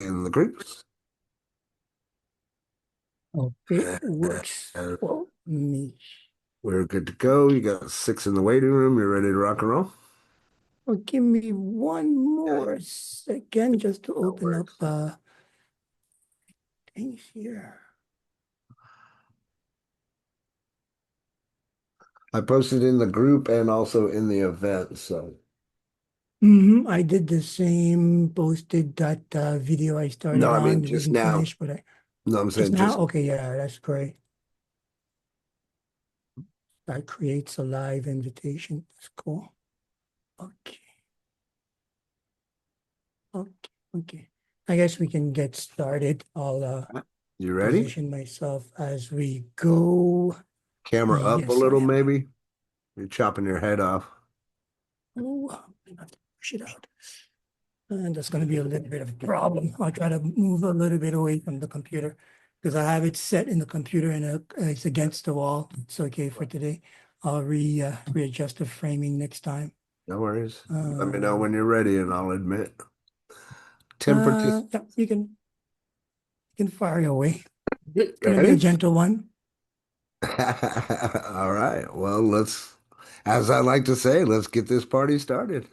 in the groups. Okay, works And for me. we're good to go. You got six in the waiting room. You're ready to rock and roll? Well, give me one Yeah, more second just to no open up worries. things here. I posted in the group and also in the event. So, I did the same, posted that video I no, started I mean, on. It just wasn't now. finished, but I No, I'm just saying now. just Okay, yeah, that's great. That creates a live invitation. That's cool. Okay, okay, okay. I guess we can get started. I'll you ready? position myself as we go. Camera up a Yes, I little, am. maybe. You're chopping your head off. Oh, I'm gonna have to push it out. And that's going to be a little bit of a problem. I'll try to move a little bit away from the computer because I have it set in the computer and it's against the wall. It's okay for today. I'll readjust the framing next time. No worries. Let me know Um, when you're ready, and I'll admit. Temper to yeah, you can fire away. It's gonna be a ready? gentle one. All right. Well, as I like to say, let's get this party started.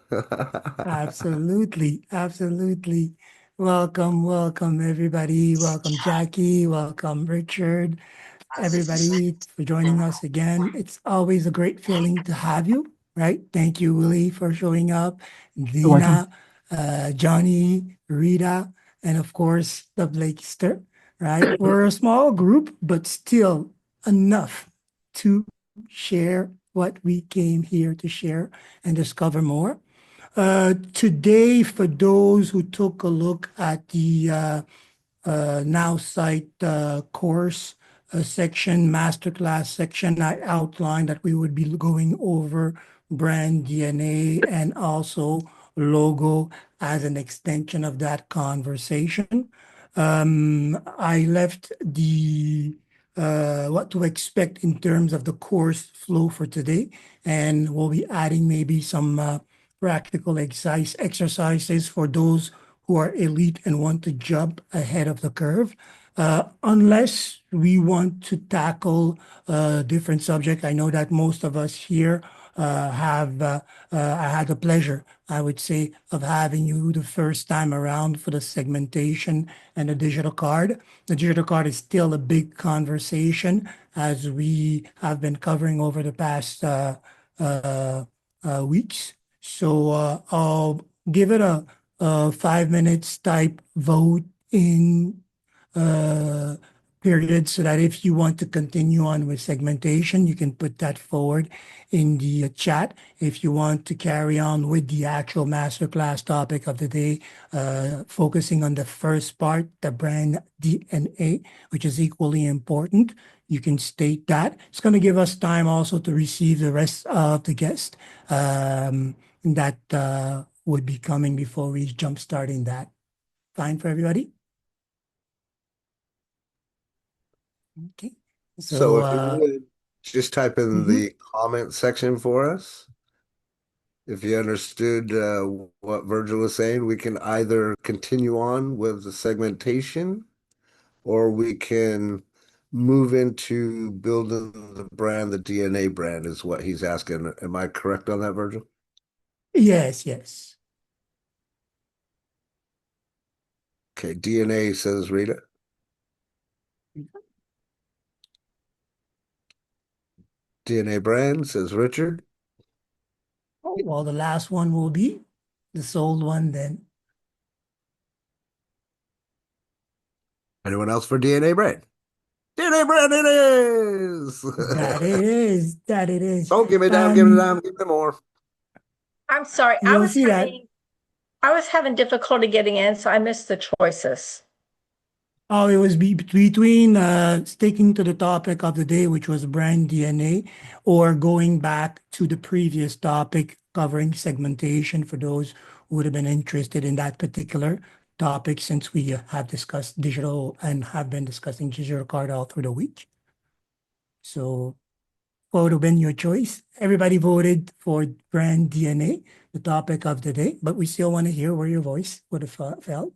Absolutely, absolutely. Welcome, welcome everybody. Welcome Jackie. Welcome Richard. Everybody for joining us again. It's always a great feeling to have you, right? Thank you, Willie, for showing up, You're welcome. Dina, Johnny, Rita, and of course, the Blakester, right? We're a small group, but still enough to share what we came here to share and discover more. Today, for those who took a look at the now site course section, masterclass section, I outlined that we would be going over brand DNA and also logo as an extension of that conversation. I left the what to expect in terms of the course flow for today, and we'll be adding maybe some practical exercises for those who are elite and want to jump ahead of the curve. Unless we want to tackle a different subject, I know that most of us here have, I had the pleasure, I would say, of having you the first time around for the segmentation and the digital card. The digital card is still a big conversation as we have been covering over the past uh, weeks. So I'll give it a 5 minutes type vote in uh, period so that if you want to continue on with segmentation, you can put that forward in the chat. If you want to carry on with the actual masterclass topic of the day, focusing on the first part, the brand DNA, which is equally important, you can state that. It's going to give us time also to receive the rest of the guests that would be coming before we jump starting that. Fine for everybody? Okay. So So, if you would just type in mhm. the comment section for us, if you understood what Virgil was saying, we can either continue on with the segmentation or we can move into building the brand, the DNA brand is what he's asking. Am I correct on that, Virgil? Yes, yes. Okay, DNA says Rita. DNA brand says Richard. Oh, well, the last one will be the sold one then. Anyone else for DNA brand? DNA brand it is. That it is. That it is. Don't give me down, give me down, give me more. I'm sorry. You don't see that. I was having difficulty getting in, so I missed the choices. Oh, it was between sticking to the topic of the day, which was brand DNA, or going back to the previous topic covering segmentation for those who would have been interested in that particular topic since we have discussed digital and have been discussing digital card all through the week. So what would have been your choice? Everybody voted for brand DNA, the topic of the day, but we still want to hear where your voice would have felt.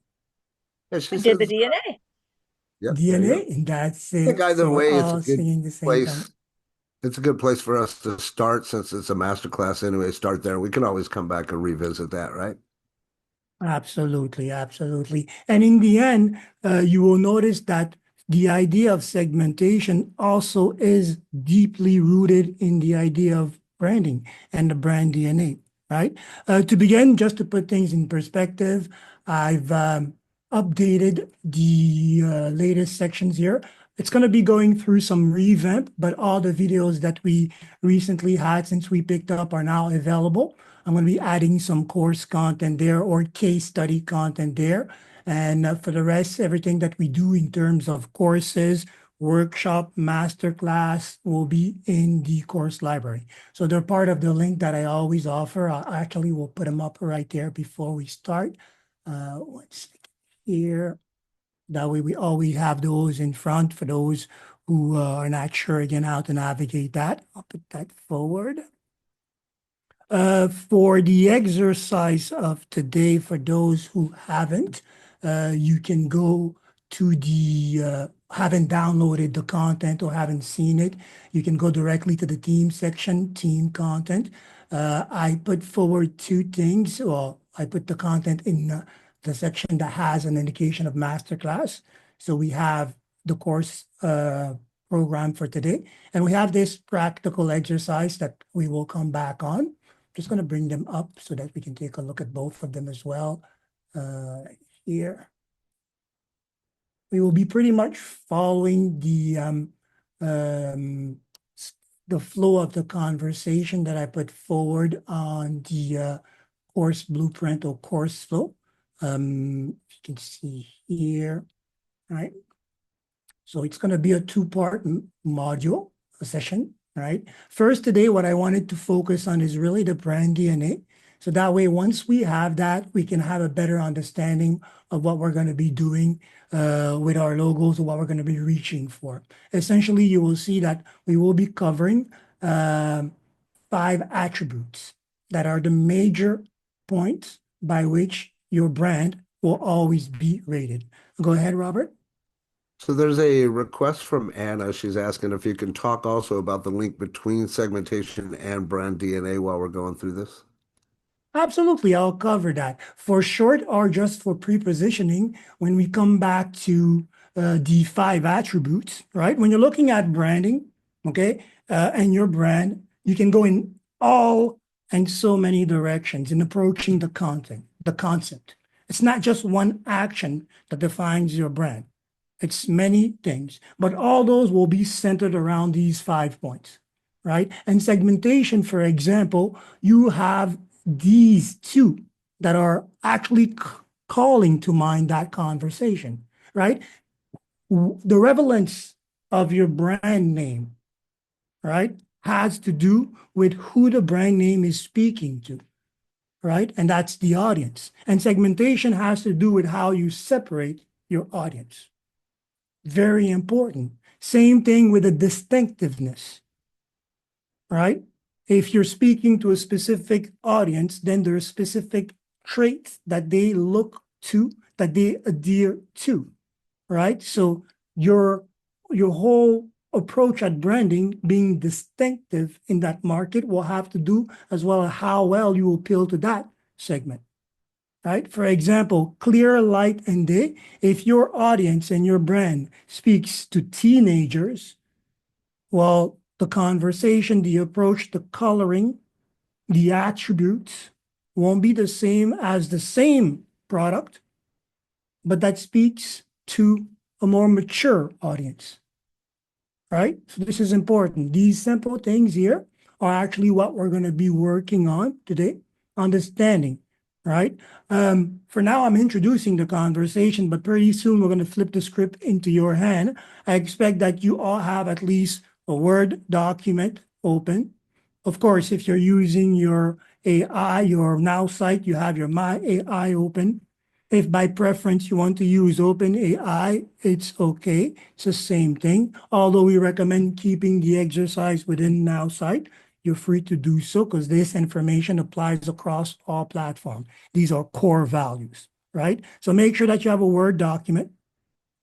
Yeah, she I did the says, DNA. yep, there you go. DNA, and that's I think it. So either we're way, all singing the same song. it's a good place for us to start since it's a master class anyway. Start there. We can always come back and revisit that, right? Absolutely, absolutely. And in the end, you will notice that the idea of segmentation also is deeply rooted in the idea of branding and the brand DNA, right? To begin, just to put things in perspective, I've updated the latest sections here. It's going to be going through some revamp, but all the videos that we recently had since we picked up are now available. I'm going to be adding some course content there or case study content there. And for the rest, everything that we do in terms of courses, workshop, masterclass will be in the course library. So they're part of the link that I always offer. I actually will put them up right there before we start. One second here. That way we always have those in front for those who are not sure again how to navigate that. I'll put that forward. For the exercise of today, for those who haven't, you can go to haven't downloaded the content or haven't seen it, you can go directly to the team section, team content. I put forward two things. Well, I put the content in the section that has an indication of masterclass. So we have the course program for today, and we have this practical exercise that we will come back on. Just going to bring them up so that we can take a look at both of them as well. Here, we will be pretty much following um, the flow of the conversation that I put forward on the course blueprint or course flow. You can see here, right? So it's going to be a two-part module, a session, right? First today, what I wanted to focus on is really the brand DNA. So that way, once we have that, we can have a better understanding of what we're going to be doing with our logos or what we're going to be reaching for. Essentially, you will see that we will be covering 5 attributes that are the major points by which your brand will always be rated. Go ahead, Robert. So there's a request from Anna. She's asking if you can talk also about the link between segmentation and brand DNA while we're going through this. Absolutely, I'll cover that. For short or just for pre-positioning, when we come back to the 5 attributes, right? When you're looking at branding, okay, and your brand, you can go in all and so many directions in approaching the content, the concept. It's not just one action that defines your brand. It's many things, but all those will be centered around these 5 points, right? And segmentation, for example, you have these two that are actually calling to mind that conversation, right? The relevance of your brand name, right, has to do with who the brand name is speaking to, right? And that's the audience. And segmentation has to do with how you separate your audience. Very important. Same thing with the distinctiveness, right? If you're speaking to a specific audience, then there are specific traits that they look to, that they adhere to, right? So your whole approach at branding being distinctive in that market will have to do as well as how well you appeal to that segment, right? For example, clear light and day. If your audience and your brand speaks to teenagers, well, the conversation, the approach, the coloring, the attributes won't be the same as the same product, but that speaks to a more mature audience, right? So this is important. These simple things here are actually what we're going to be working on today, understanding, right? For now, I'm introducing the conversation, but pretty soon we're going to flip the script into your hand. I expect that you all have at least a Word document open. Of course, if you're using your AI, your Now site, you have your My AI open. If by preference you want to use OpenAI, it's okay. It's the same thing. Although we recommend keeping the exercise within Now site, you're free to do so because this information applies across all platforms. These are core values, right? So make sure that you have a Word document.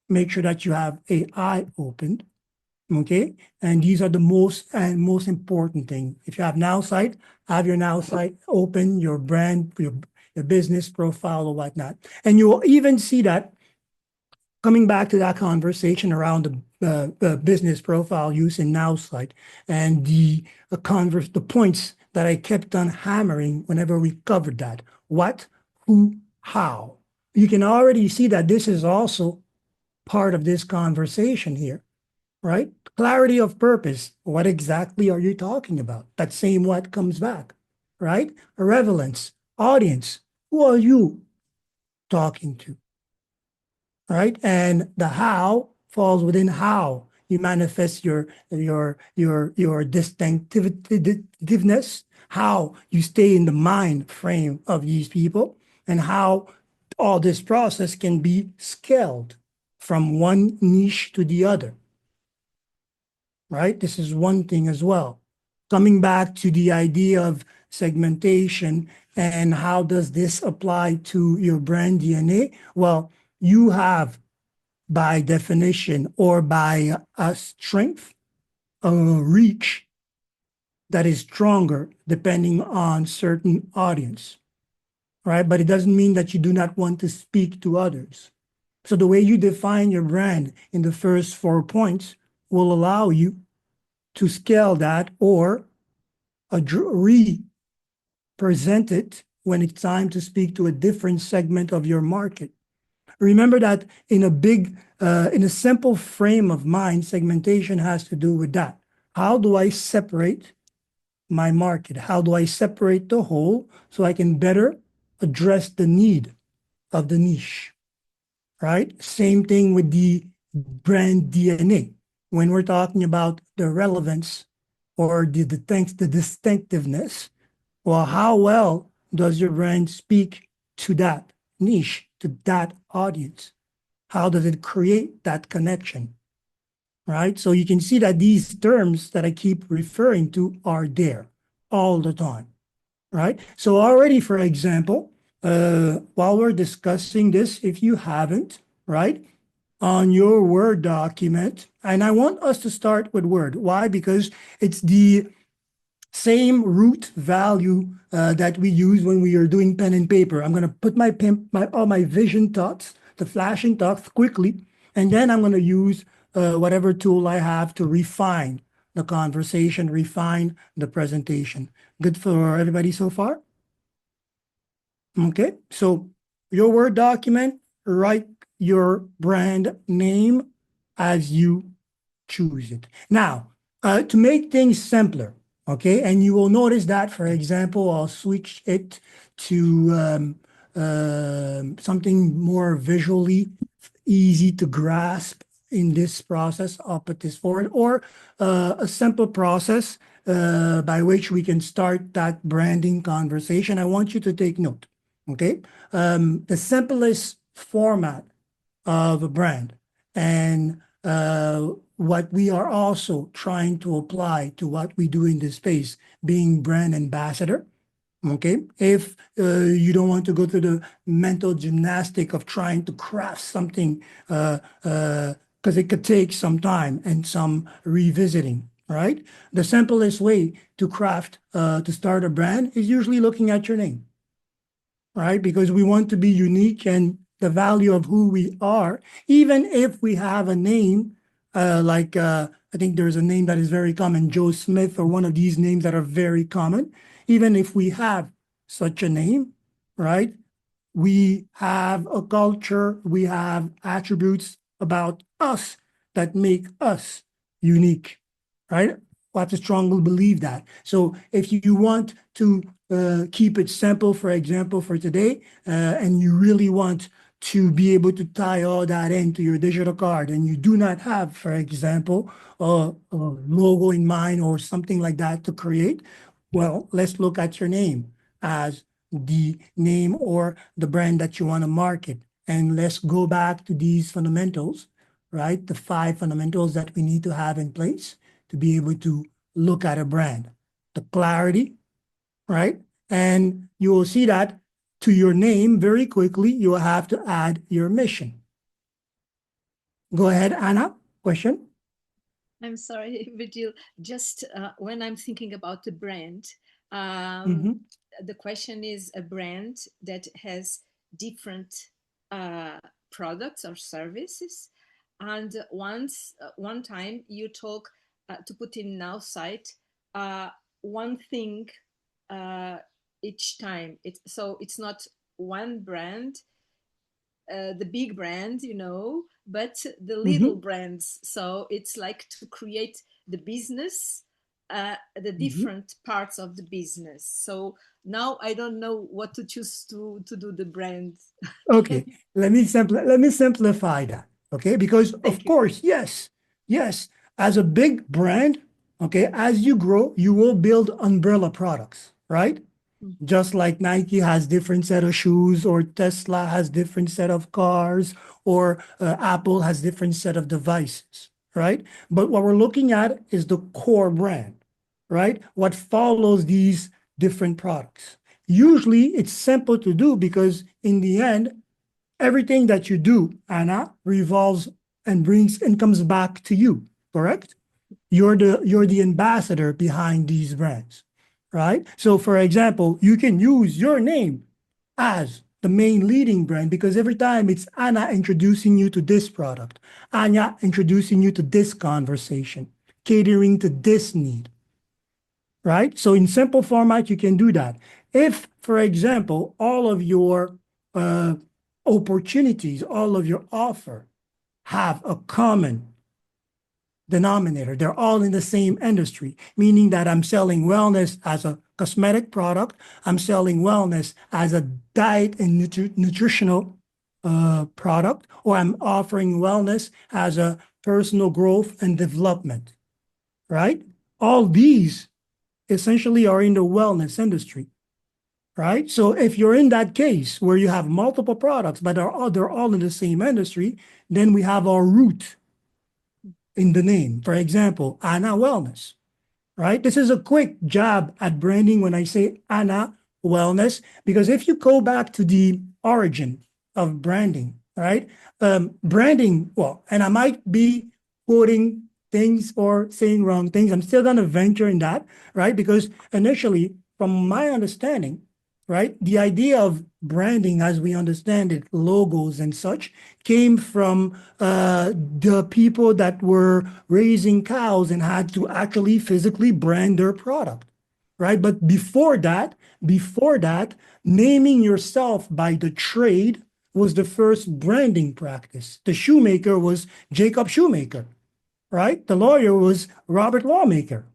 Make sure that you have AI opened. Okay, and these are the most important thing. If you have Now site, have your Now site open, your brand, your business profile or whatnot. And you will even see that coming back to that conversation around the business profile use in Now site and the points that I kept on hammering whenever we covered that. What, who, how. You can already see that this is also part of this conversation here, right? Clarity of purpose. What exactly are you talking about? That same what comes back, right? Relevance, audience. Who are you talking to, right? And the how falls within how you manifest your distinctiveness, how you stay in the mind frame of these people, and how all this process can be scaled from one niche to the other, right? This is one thing as well. Coming back to the idea of segmentation and how does this apply to your brand DNA? Well, you have by definition or by a strength, a reach that is stronger depending on certain audience, right? But it doesn't mean that you do not want to speak to others. So the way you define your brand in the first 4 points will allow you to scale that or represent it when it's time to speak to a different segment of your market. Remember that in a simple frame of mind, segmentation has to do with that. How do I separate my market? How do I separate the whole so I can better address the need of the niche, right? Same thing with the brand DNA. When we're talking about the relevance or the distinctiveness, well, how well does your brand speak to that niche, to that audience? How does it create that connection, right? So you can see that these terms that I keep referring to are there all the time, right? So already, for example, while we're discussing this, if you haven't, right, on your Word document, and I want us to start with Word. Why? Because it's the same root value that we use when we are doing pen and paper. I'm going to put all my vision thoughts, the flashing thoughts quickly, and then I'm going to use whatever tool I have to refine the conversation, refine the presentation. Good for everybody so far? Okay, so your Word document, write your brand name as you choose it. Now, to make things simpler, okay, and you will notice that, for example, I'll switch it to something more visually easy to grasp in this process. I'll put this forward, or a simple process by which we can start that branding conversation. I want you to take note, okay? The simplest format of a brand and what we are also trying to apply to what we do in this space, being brand ambassador. Okay, if you don't want to go through the mental gymnastic of trying to craft something, because it could take some time and some revisiting, right? The simplest way to craft, to start a brand is usually looking at your name, right? Because we want to be unique and the value of who we are, even if we have a name I think there's a name that is very common, Joe Smith, or one of these names that are very common. Even if we have such a name, right? We have a culture, we have attributes about us that make us unique, right? We have to strongly believe that. So if you want to keep it simple, for example, for today, and you really want to be able to tie all that into your digital card, and you do not have, for example, a logo in mind or something like that to create, well, let's look at your name as the name or the brand that you want to market. And let's go back to these fundamentals, right? The 5 fundamentals that we need to have in place to be able to look at a brand. The clarity, right? And you will see that to your name, very quickly, you will have to add your mission. Go ahead, Anna. Question? I'm sorry, Virgil. Just when I'm thinking about the brand, the question is a brand that has different products or services. And one time you talk to put in our site one thing each time. So it's not one brand, the big brand, but the little brands. So it's like to create the business, the different parts of the business. So now I don't know what to choose to do the brand. Okay, let me simplify that. Okay, because of course, yes, as a big brand, okay, as you grow, you will build umbrella products, right? Just like Nike has different set of shoes, or Tesla has different set of cars, or Apple has different set of devices, right? But what we're looking at is the core brand, right? What follows these different products. Usually it's simple to do because in the end, everything that you do, Anna, revolves and brings and comes back to you, correct? You're the ambassador behind these brands, right? So for example, you can use your name as the main leading brand because every time it's Anna introducing you to this product, Anya introducing you to this conversation, catering to this need, right? So in simple format, you can do that. If, for example, all of your opportunities, all of your offer have a common denominator, they're all in the same industry, meaning that I'm selling wellness as a cosmetic product, I'm selling wellness as a diet and nutritional product, or I'm offering wellness as a personal growth and development, right? All these essentially are in the wellness industry, right? So if you're in that case where you have multiple products, but they're all in the same industry, then we have our root in the name. For example, Anna Wellness, right? This is a quick jab at branding when I say Anna Wellness, because if you go back to the origin of branding, right? Branding, well, and I might be quoting things or saying wrong things. I'm still going to venture in that, right? Because initially, from my understanding, right, the idea of branding as we understand it, logos and such, came from the people that were raising cows and had to actually physically brand their product, right? But before that, naming yourself by the trade was the first branding practice. The shoemaker was Jacob Shoemaker, right? The lawyer was Robert Lawmaker,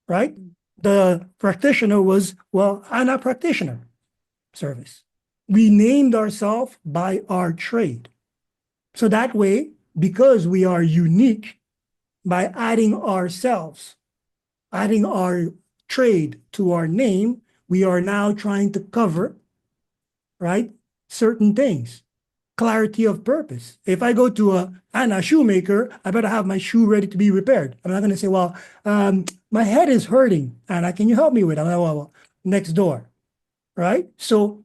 right? The practitioner was, well, Anna Practitioner Service. We named ourselves by our trade. So that way, because we are unique, by adding ourselves, adding our trade to our name, we are now trying to cover, right, certain things. Clarity of purpose. If I go to a Anna shoemaker, I better have my shoe ready to be repaired. I'm not going to say, well, my head is hurting, Anna, can you help me with it? Well, next door, right? So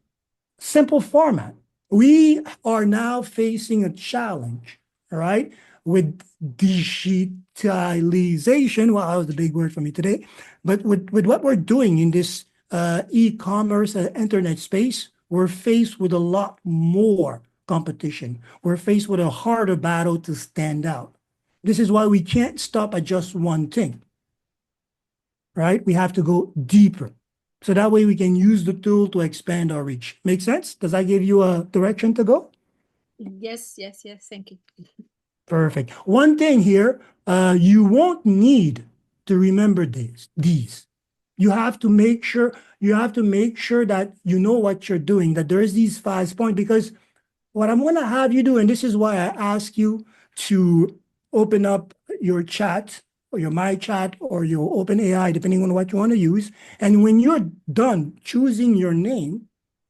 simple format. We are now facing a challenge, all right, with digitalization. Well, that was the big word for me today. But with what we're doing in this e-commerce internet space, we're faced with a lot more competition. We're faced with a harder battle to stand out. This is why we can't stop at just one thing, right? We have to go deeper. So that way we can use the tool to expand our reach. Make sense? Does that give you a direction to go? Yes. Thank you. Perfect. One thing here, you won't need to remember these. You have to make sure that you know what you're doing, that there's these 5 points, because what I'm going to have you do, and this is why I ask you to open up your chat or your My Chat or your OpenAI, depending on what you want to use. And when you're done choosing your name,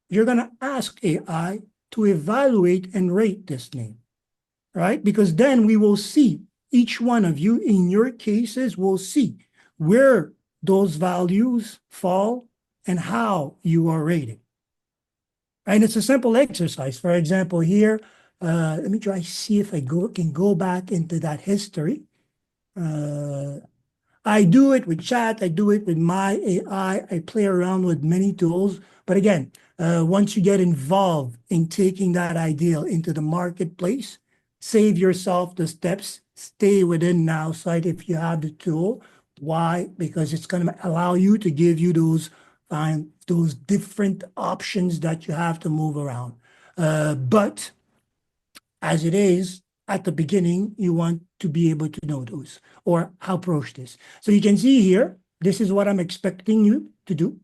you're going to ask AI to evaluate and rate this name, right? Because then we will see, each one of you in your cases will see where those values fall and how you are rated. And it's a simple exercise. For example, here, let me try see if I can go back into that history. I do it with chat. I do it with my AI. I play around with many tools. But again, once you get involved in taking that ideal into the marketplace, save yourself the steps. Stay within Now Site if you have the tool. Why? Because it's going to allow you to give you those different options that you have to move around. But as it is, at the beginning, you want to be able to know those or how approach this. So you can see here, this is what I'm expecting you to do.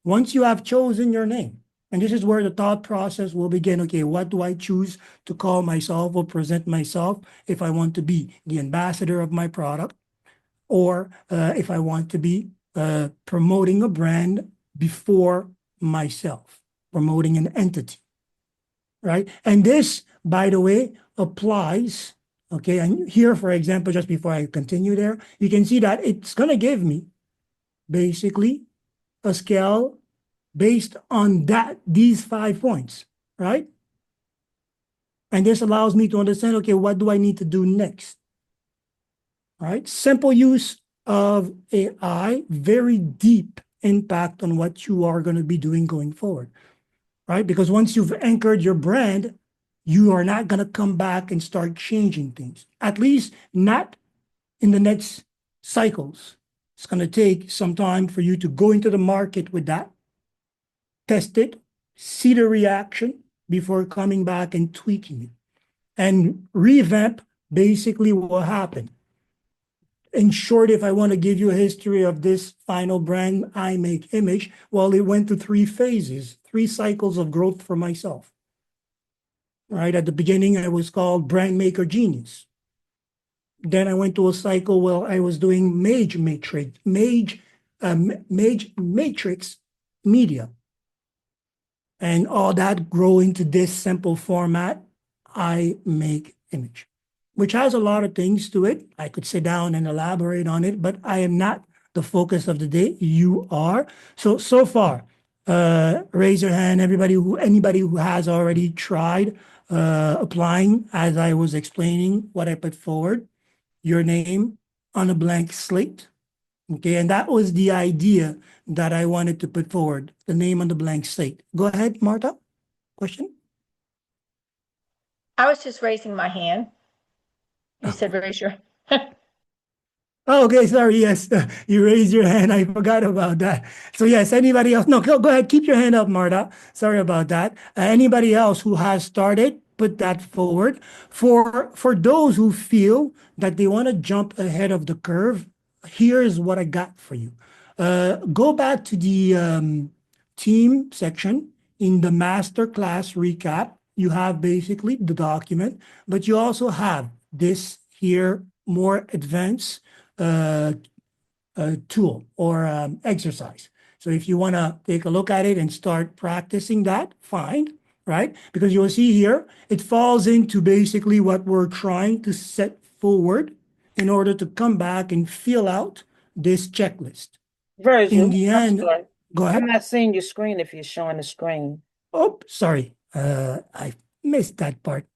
Once you have chosen your name, and this is where the thought process will begin. Okay, what do I choose to call myself or present myself if I want to be the ambassador of my product, or if I want to be promoting a brand before myself, promoting an entity, right? And this, by the way, applies, okay? And here, for example, just before I continue there, you can see that it's going to give me basically a scale based on these 5 points, right? And this allows me to understand, okay, what do I need to do next? Right? Simple use of AI, very deep impact on what you are going to be doing going forward, right? Because once you've anchored your brand, you are not going to come back and start changing things, at least not in the next cycles. It's going to take some time for you to go into the market with that, test it, see the reaction before coming back and tweaking it. And revamp basically will happen. In short, if I want to give you a history of this final brand, I Make Image, well, it went through 3 phases, 3 cycles of growth for myself. Right? At the beginning, I was called Brand Maker Genius. Then I went to a cycle where I was doing Mage Matrix Media. And all that grow into this simple format, I Make Image, which has a lot of things to it. I could sit down and elaborate on it, but I am not the focus of the day. You are. So far, raise your hand, anybody who has already tried applying as I was explaining what I put forward, your name on a blank slate. Okay, and that was the idea that I wanted to put forward, the name on the blank slate. Go ahead, Marta. Question? I was just raising my hand. You said raise your. Oh, okay, sorry. Yes, you raised your hand. I forgot about that. So yes, anybody else? No, go ahead. Keep your hand up, Marta. Sorry about that. Anybody else who has started, put that forward. For those who feel that they want to jump ahead of the curve, here's what I got for you. Go back to the team section in the masterclass recap. You have basically the document, but you also have this here more advanced tool or exercise. So if you want to take a look at it and start practicing that, fine, right? Because you'll see here, it falls into basically what we're trying to set forward in order to come back and fill out this checklist. Virgil, In the I'm end, sorry. go I'm ahead. not seeing your screen if you're showing the screen. Oh, sorry. I missed that part.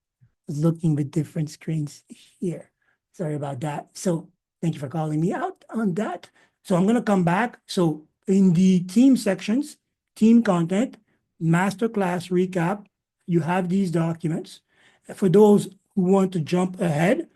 Looking with different screens here. Sorry about that. So thank you for calling me out on that. So I'm going to come back. So in the team sections, team content, masterclass recap, you have these documents. For those who want to jump ahead,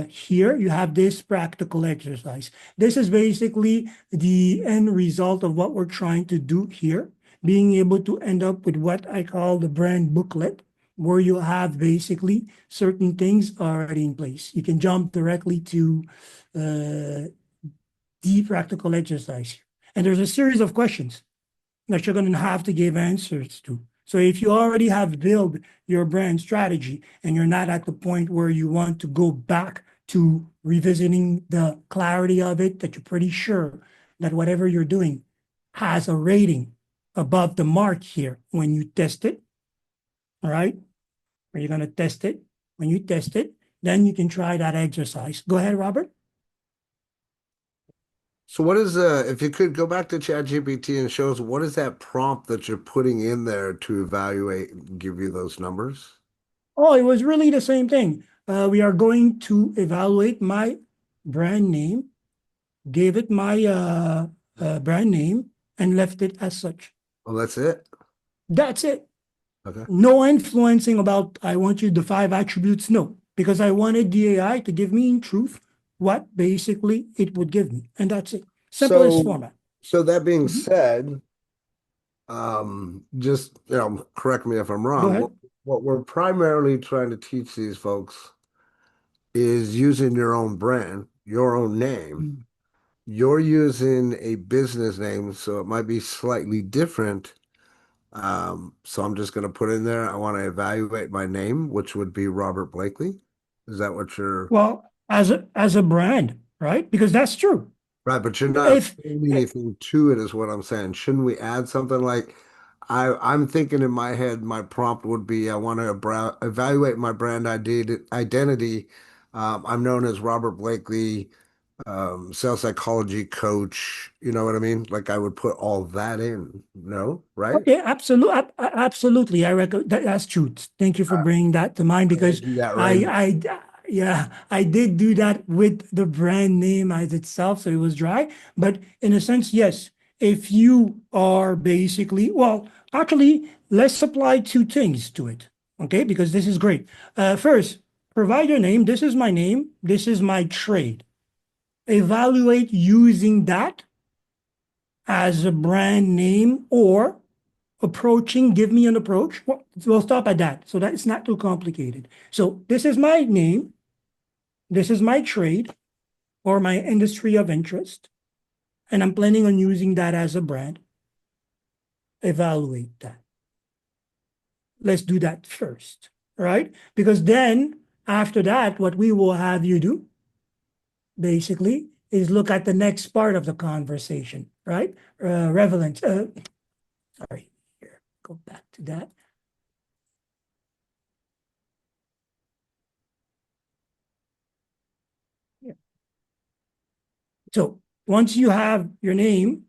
here you have this practical exercise. This is basically the end result of what we're trying to do here, being able to end up with what I call the brand booklet, where you have basically certain things already in place. You can jump directly to the practical exercise. And there's a series of questions that you're going to have to give answers to. So if you already have built your brand strategy and you're not at the point where you want to go back to revisiting the clarity of it, that you're pretty sure that whatever you're doing has a rating above the mark here when you test it, all right? Or you're going to test it. When you test it, then you can try that exercise. Go ahead, Robert. So what is if you could go back to ChatGPT and show us what is that prompt that you're putting in there to evaluate and give you those numbers? Oh, it was really the same thing. We are going to evaluate my brand name, gave it my brand name, and left it as such. Well, that's it. That's it. Okay. No influencing about, I want you the 5 attributes. No, because I wanted the AI to give me in truth what basically it would give me. And that's it. Simplest So format. so that being Mhm. said, just correct me if I'm Go wrong. ahead. What we're primarily trying to teach these folks is using your own brand, your own name. Mm. You're using a business name, so it might be slightly different. So I'm just going to put in there, I want to evaluate my name, which would be Robert Blakely. Is that what you're Well, as a brand, right? Because that's true. right? But you're not If adding anything to it, is what I'm saying. Shouldn't we add something like I'm thinking in my head, my prompt would be I want to evaluate my brand identity. I'm known as Robert Blakely, sales psychology coach. You know what I mean? Like I would put all that in. No, right? Okay, absolutely. I reckon that's true. Thank you for bringing that to mind I'm gonna because do that right now. yeah, I did do that with the brand name as itself, so it was dry. But in a sense, yes, if you are basically, well, actually, let's apply 2 things to it, okay? Because this is great. First, provide your name. This is my name. This is my trade. Evaluate using that as a brand name or approaching, give me an approach. Well, we'll stop at that. So that it's not too complicated. So this is my name. This is my trade or my industry of interest. And I'm planning on using that as a brand. Evaluate that. Let's do that first, right? Because then after that, what we will have you do basically is look at the next part of the conversation, right? Relevance. Sorry, here, go back to that. So once you have your name,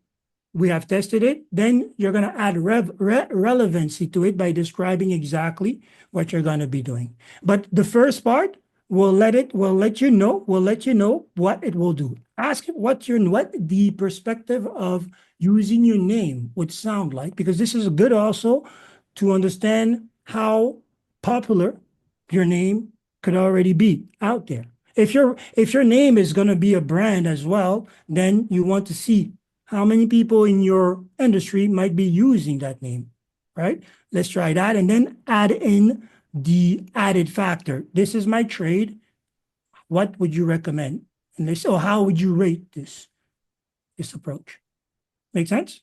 we have tested it, then you're going to add relevancy to it by describing exactly what you're going to be doing. But the first part, we'll let you know what it will do. Ask it what the perspective of using your name would sound like, because this is good also to understand how popular your name could already be out there. If your name is going to be a brand as well, then you want to see how many people in your industry might be using that name, right? Let's try that and then add in the added factor. This is my trade. What would you recommend? And this, or how would you rate this approach? Make sense?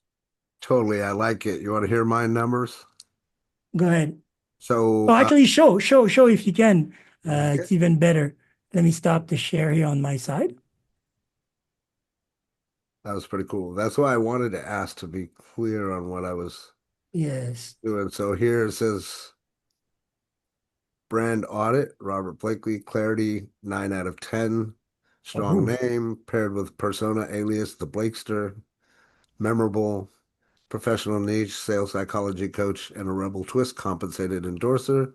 Totally, I like it. You want to hear my numbers? Go ahead. So, Oh, actually, show if you can. okay. It's even better. Let me stop the share here on my side. That was pretty cool. That's why I wanted to ask to be clear on what I was Yes. doing. So here it says brand audit, Robert Blakely, clarity, 9 out of 10. Strong Oh. name, paired with persona alias, the Blakester, memorable, professional niche, sales psychology coach, and a rebel twist compensated endorser.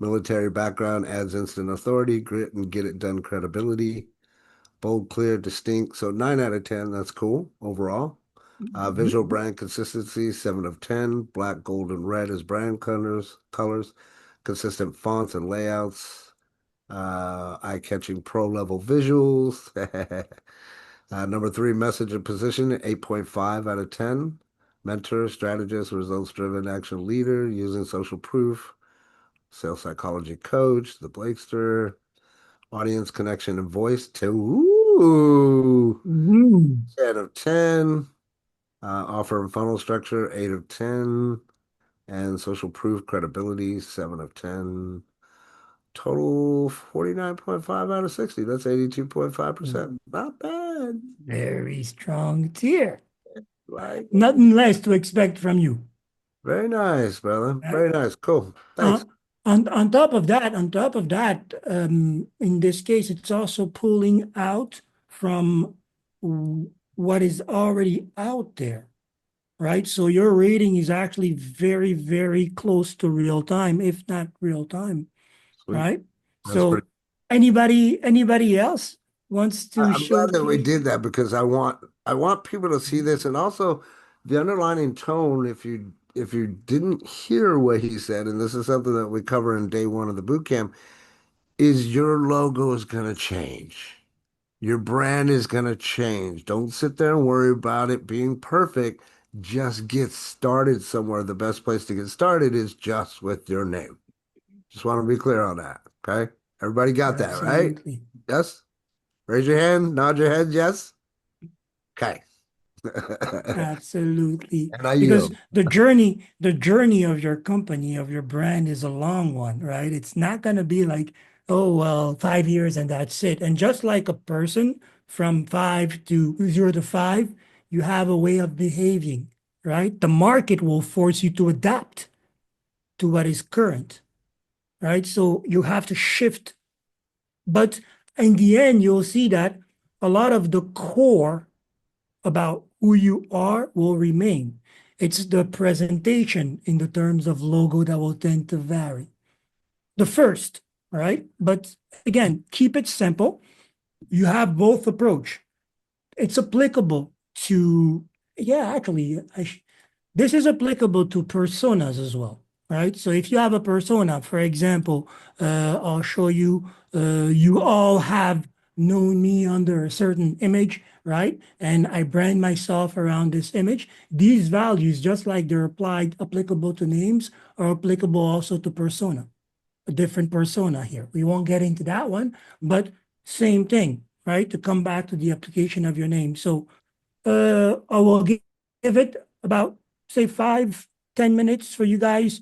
Military background adds instant authority, grit, and get it done credibility. Bold, clear, distinct. So 9 out of 10. That's cool overall. Visual Mhm. brand consistency, 7 of 10. Black, gold, and red as brand colors. Consistent fonts and layouts. Eye-catching pro level visuals. Number 3, message and position, 8.5 out of 10. Mentor, strategist, results-driven action leader, using social proof, sales psychology coach, the Blakester, audience connection and voice, 2. Ooh, Mhm. 10 of 10. Offer and funnel structure, 8 of 10. And social proof credibility, 7 of 10. Total 49.5 out of 60. That's 82.5%. Not bad. Very strong tier. Like it. Nothing less to expect from you. Very nice, brother. Right? Very nice. Cool. Uh, Thanks. on top of that, in this case, it's also pulling out from what is already out there, right? So your rating is actually very, very close to real time, if not real time, Sweet. right? That's So pretty. anybody else wants to I'm glad that we showcase? did that because I want people to see this, and also the underlining tone. If you didn't hear what he said, and this is something that we cover in day one of the boot camp, is your logo is going to change. Your brand is going to change. Don't sit there and worry about it being perfect. Just get started somewhere. The best place to get started is just with your name. Just want to be clear on that. Okay. Everybody got that, right? Absolutely. Yes? Raise your hand, nod your head, yes? Okay. Absolutely. And I Because yield. the journey of your company, of your brand is a long one, right? It's not going to be like, oh, well, 5 years and that's it. And just like a person from 0 to 5, you have a way of behaving, right? The market will force you to adapt to what is current, right? So you have to shift. But in the end, you'll see that a lot of the core about who you are will remain. It's the presentation in the terms of logo that will tend to vary. The first, right? But again, keep it simple. You have both approach. It's applicable to, yeah, actually, this is applicable to personas as well, right? So if you have a persona, for example, I'll show you, you all have known me under a certain image, right? And I brand myself around this image. These values, just like they're applied, applicable to names, are applicable also to persona, a different persona here. We won't get into that one, but same thing, right? To come back to the application of your name. So I will give it about, say, 5, 10 minutes for you guys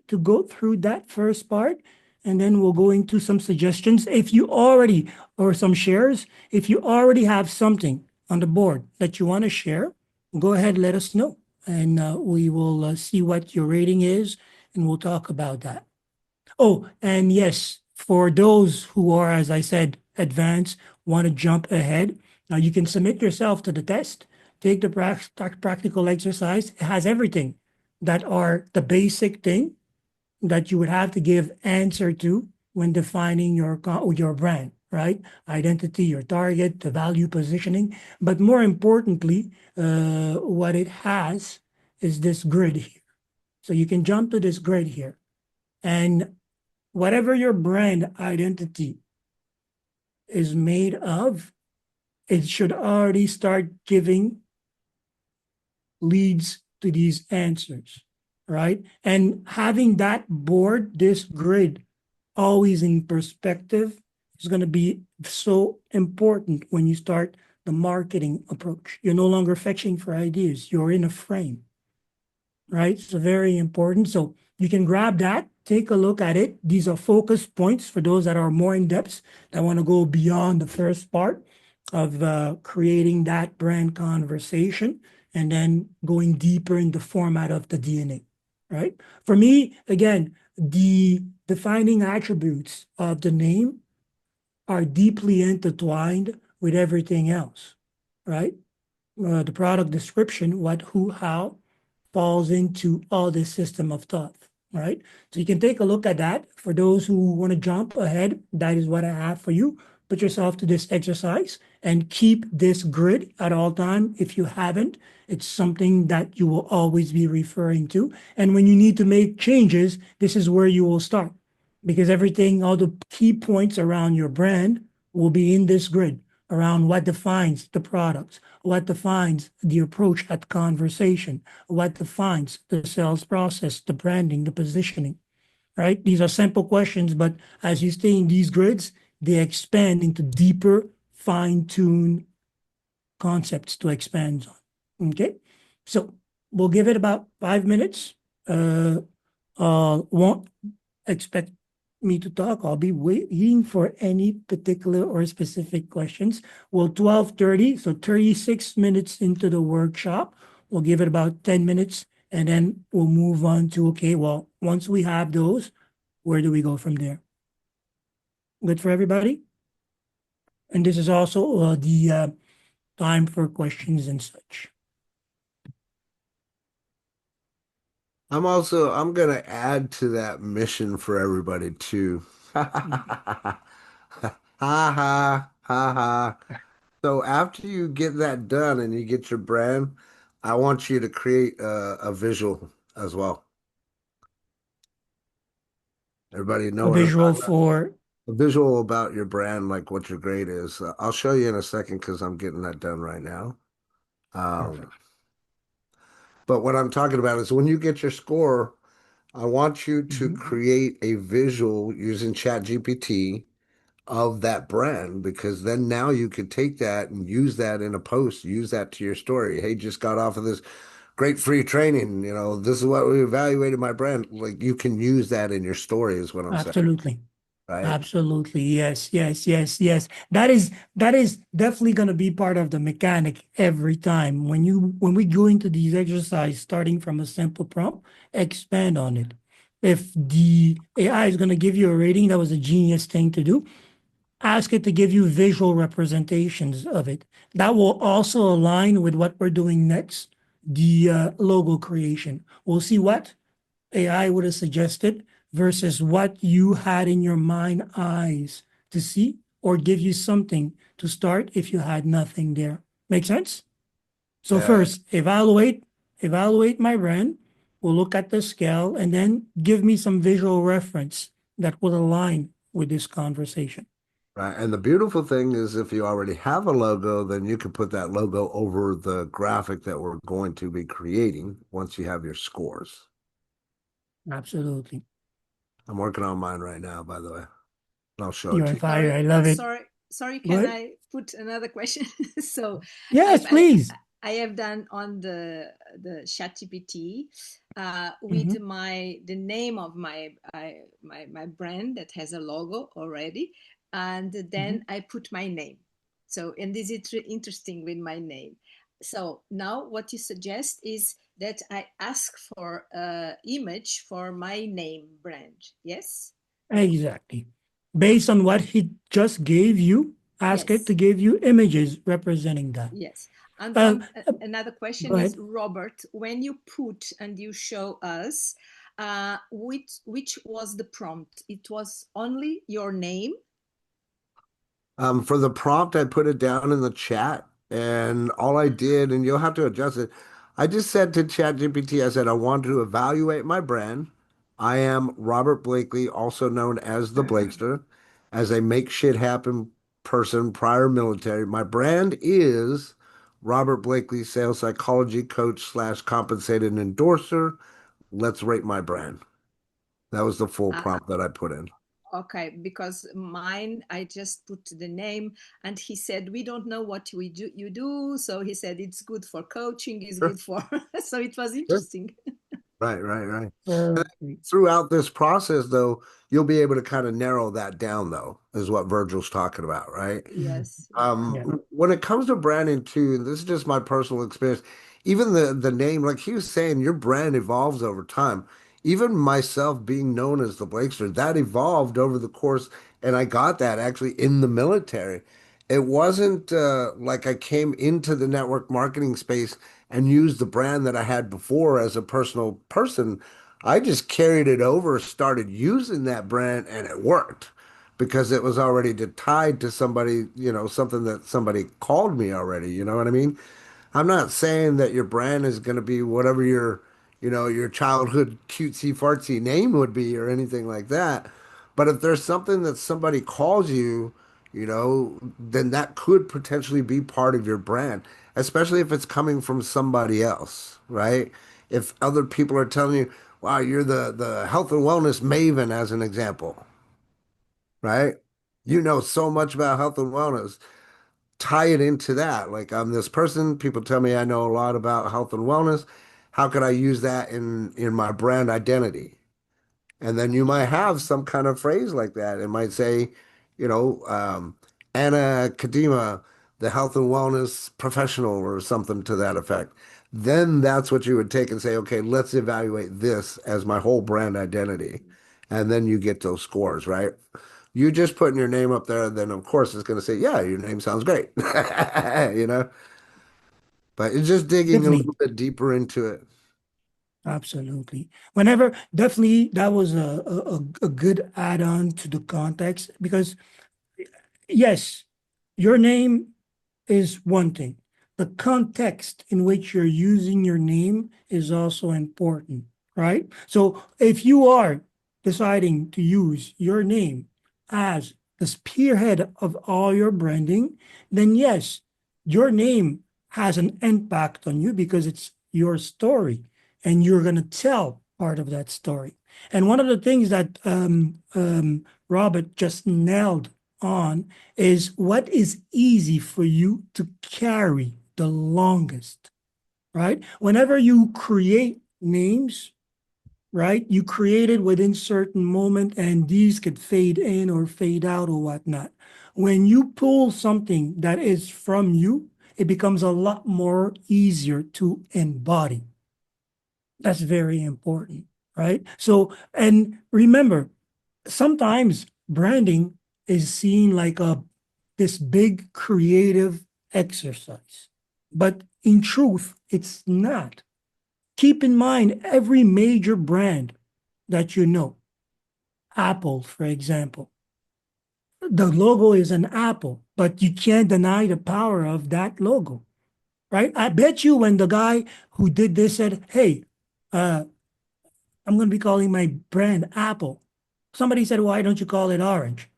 to go through that first part. And then we'll go into some suggestions. If you already, or some shares, if you already have something on the board that you want to share, go ahead, let us know. And we will see what your rating is, and we'll talk about that. Oh, and yes, for those who are, as I said, advanced, want to jump ahead, now you can submit yourself to the test, take the practical exercise. It has everything that are the basic thing that you would have to give answer to when defining your brand, right? Identity, your target, the value positioning. But more importantly, what it has is this grid here. So you can jump to this grid here. And whatever your brand identity is made of, it should already start giving leads to these answers, right? And having that board, this grid, always in perspective is going to be so important when you start the marketing approach. You're no longer fetching for ideas, you're in a frame, right? So very important. So you can grab that, take a look at it. These are focus points for those that are more in depth, that want to go beyond the first part of creating that brand conversation and then going deeper in the format of the DNA, right? For me, again, the defining attributes of the name are deeply intertwined with everything else, right? The product description, what, who, how, falls into all this system of thought, right? So you can take a look at that. For those who want to jump ahead, that is what I have for you. Put yourself to this exercise and keep this grid at all time. If you haven't, it's something that you will always be referring to. And when you need to make changes, this is where you will start, because everything, all the key points around your brand will be in this grid, around what defines the products, what defines the approach at conversation, what defines the sales process, the branding, the positioning, right? These are simple questions, but as you stay in these grids, they expand into deeper, fine-tuned concepts to expand on. Okay, so we'll give it about 5 minutes. Won't expect me to talk. I'll be waiting for any particular or specific questions. Well, 12:30, so 36 minutes into the workshop. We'll give it about 10 minutes and then we'll move on to, okay, well, once we have those, where do we go from there? Good for everybody? And this is also the time for questions and such. I'm gonna add to that mission for everybody too. Ha ha ha ha. So after you get that done and you get your brand, I want you to create a visual as well. Everybody know A what I'm visual talking about? for, A visual about your brand, like what your grade is. I'll show you in a second because I'm getting that done right now. Um, perfect. but what I'm talking about is when you get your score, I want you to Mhm. create a visual using ChatGPT of that brand because then now you could take that and use that in a post, use that to your story. Hey, just got off of this great free training. This is what we evaluated my brand. Like you can use that in your story is what I'm saying, Absolutely. right? Absolutely. Yes, yes, yes, yes. That is definitely going to be part of the mechanic every time. When we go into these exercises, starting from a simple prompt, expand on it. If the AI is going to give you a rating, that was a genius thing to do. Ask it to give you visual representations of it. That will also align with what we're doing next, the logo creation. We'll see what AI would have suggested versus what you had in your mind eyes to see or give you something to start if you had nothing there. Make sense? So Yeah, first, evaluate my brand. We'll look at the scale and then give me some visual reference that will align with this conversation. right. And the beautiful thing is if you already have a logo, then you can put that logo over the graphic that we're going to be creating once you have your scores. Absolutely. I'm working on mine right now, by the way. I'll show it You're to on you. fire. Sorry, I love it. sorry. Can But I put another question? So, yes, I, I please. I have done on the ChatGPT with Mhm. the name of my brand that has a logo already, and then Mhm. I put my name. So, and this is interesting with my name. So now what you suggest is that I ask for an image for my name brand. Yes. Exactly. Based on what he just gave you, ask it to Yes. give you images representing that. Yes. And Uh, one uh, another Go question is, ahead. Robert, when you put and you show us, which was the prompt? It was only your name? For the prompt, I put it down in the chat, and all I did, and you'll have to adjust it. I just said to ChatGPT, I said, I want to evaluate my brand. I am Robert Blakely, also known as the Blakester, as a make shit happen person, prior military. My brand is Robert Blakely, sales psychology coach slash compensated endorser. Let's rate my brand. That was the full Uh, prompt that I put in. okay, because mine, I just put the name, and he said, we don't know what you do. So he said, it's good for coaching, it's Sure, good for, so it was sure. interesting. Right, right, right. Perfect. Throughout this process, though, you'll be able to kind of narrow that down, though, is what Virgil's talking about, right? Mhm. Yes, yes. Yeah. When it comes to branding too, and this is just my personal experience, even the name, like he was saying, your brand evolves over time. Even myself being known as the Blakester, that evolved over the course, and I got that actually in the military. It wasn't like I came into the network marketing space and used the brand that I had before as a personal person. I just carried it over, started using that brand, and it worked because it was already tied to somebody, something that somebody called me already. You know what I mean? I'm not saying that your brand is going to be whatever your childhood cutesy fartsy name would be or anything like that. But if there's something that somebody calls you, then that could potentially be part of your brand, especially if it's coming from somebody else, right? If other people are telling you, wow, you're the health and wellness maven, as an example, right? You know so much about health and wellness. Tie it into that. Like I'm this person, people tell me I know a lot about health and wellness. How could I use that in my brand identity? And then you might have some kind of phrase like that. It might say, you know, um, Anna Kadima, the health and wellness professional, or something to that effect. Then that's what you would take and say, okay, let's evaluate this as my whole brand identity. And then you get those scores, right? You just putting your name up there, then of course it's going to say, yeah, your name sounds great. You know, but it's just digging a Definitely. little bit deeper into it. Absolutely. Whenever, definitely, that was a good add-on to the context because, yes, your name is one thing. The context in which you're using your name is also important, right? So if you are deciding to use your name as the spearhead of all your branding, then yes, your name has an impact on you because it's your story and you're going to tell part of that story. And one of the things that Robert just nailed on is what is easy for you to carry the longest, right? Whenever you create names, right, you create it within certain moment and these could fade in or fade out or whatnot. When you pull something that is from you, it becomes a lot more easier to embody. That's very important, right? So, and remember, sometimes branding is seen like a this big creative exercise. But in truth, it's not. Keep in mind every major brand that you know. Apple, for example. The logo is an apple, but you can't deny the power of that logo, right? I bet you when the guy who did this said, hey, uh, I'm going to be calling my brand Apple. Somebody said, why don't you call it Orange?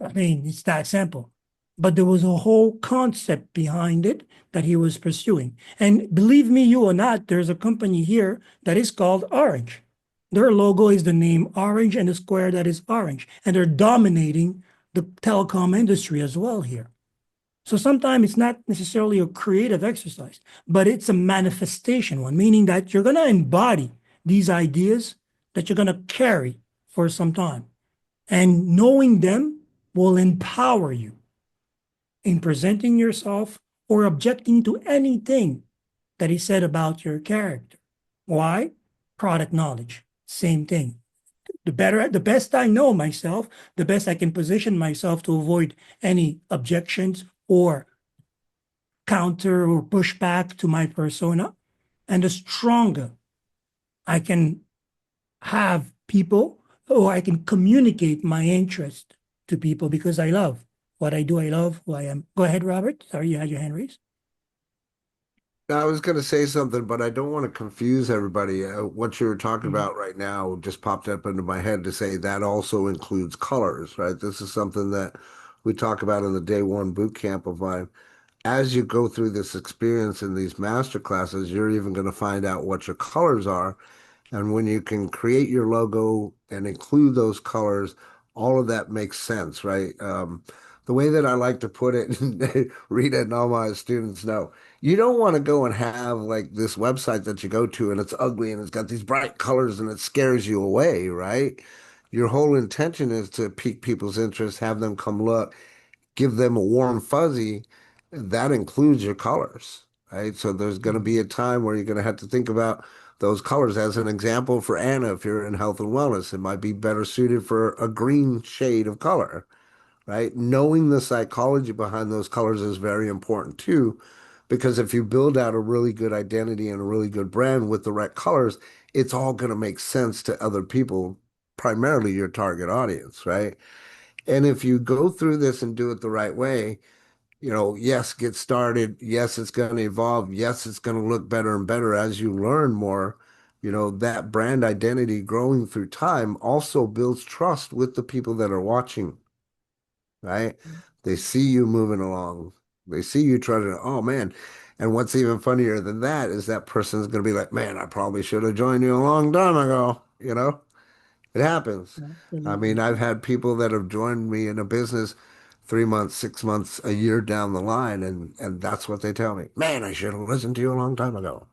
I mean, it's that simple. But there was a whole concept behind it that he was pursuing. And believe me, you or not, there's a company here that is called Orange. Their logo is the name Orange and the square that is orange. And they're dominating the telecom industry as well here. So sometimes it's not necessarily a creative exercise, but it's a manifestation one, meaning that you're going to embody these ideas that you're going to carry for some time. And knowing them will empower you in presenting yourself or objecting to anything that is said about your character. Why? Product knowledge. Same thing. The best I know myself, the best I can position myself to avoid any objections or counter or pushback to my persona. And the stronger I can have people or I can communicate my interest to people because I love what I do. I love who I am. Go ahead, Robert. Sorry, you had your hand raised. I was going to say something, but I don't want to confuse everybody. What you're talking Mhm. about right now just popped up into my head to say that also includes colors, right? This is something that we talk about in the day one boot camp of mine. As you go through this experience in these master classes, you're even going to find out what your colors are. And when you can create your logo and include those colors, all of that makes sense, right? The way that I like to put it, and Rita and all my students know, you don't want to go and have like this website that you go to and it's ugly and it's got these bright colors and it scares you away, right? Your whole intention is to pique people's interest, have them come look, give them a warm fuzzy, that includes your colors, right? So there's going to be a time where you're going to have to think about those colors. As an example, for Anna, if you're in health and wellness, it might be better suited for a green shade of color, right? Knowing the psychology behind those colors is very important too, because if you build out a really good identity and a really good brand with the right colors, it's all going to make sense to other people, primarily your target audience, right? And if you go through this and do it the right way, yes, get started. Yes, it's going to evolve. Yes, it's going to look better and better as you learn more. That brand identity growing through time also builds trust with the people that are watching, right? They see you moving along. They see you trying to, oh man. And what's even funnier than that is that person's going to be like, man, I probably should have joined you a long time ago. It happens. I mean, Absolutely. I've had people that have joined me in a business 3 months, 6 months, a year down the line, and that's what they tell me. Man, I should have listened to you a long time ago.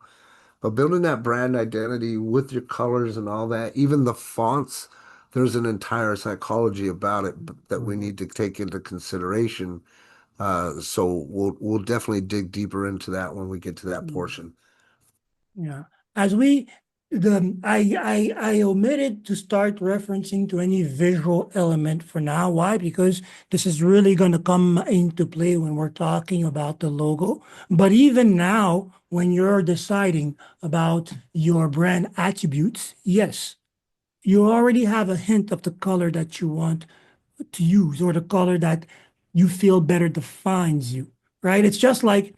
But building that brand identity with your colors and all that, even the fonts, there's an entire psychology about it that we Mhm. need to take into consideration. So we'll definitely dig deeper into that when we get to that Mhm. portion. Yeah. As we I omitted to start referencing to any visual element for now. Why? Because this is really going to come into play when we're talking about the logo. But even now, when you're deciding about your brand attributes, yes, you already have a hint of the color that you want to use or the color that you feel better defines you, right? It's just like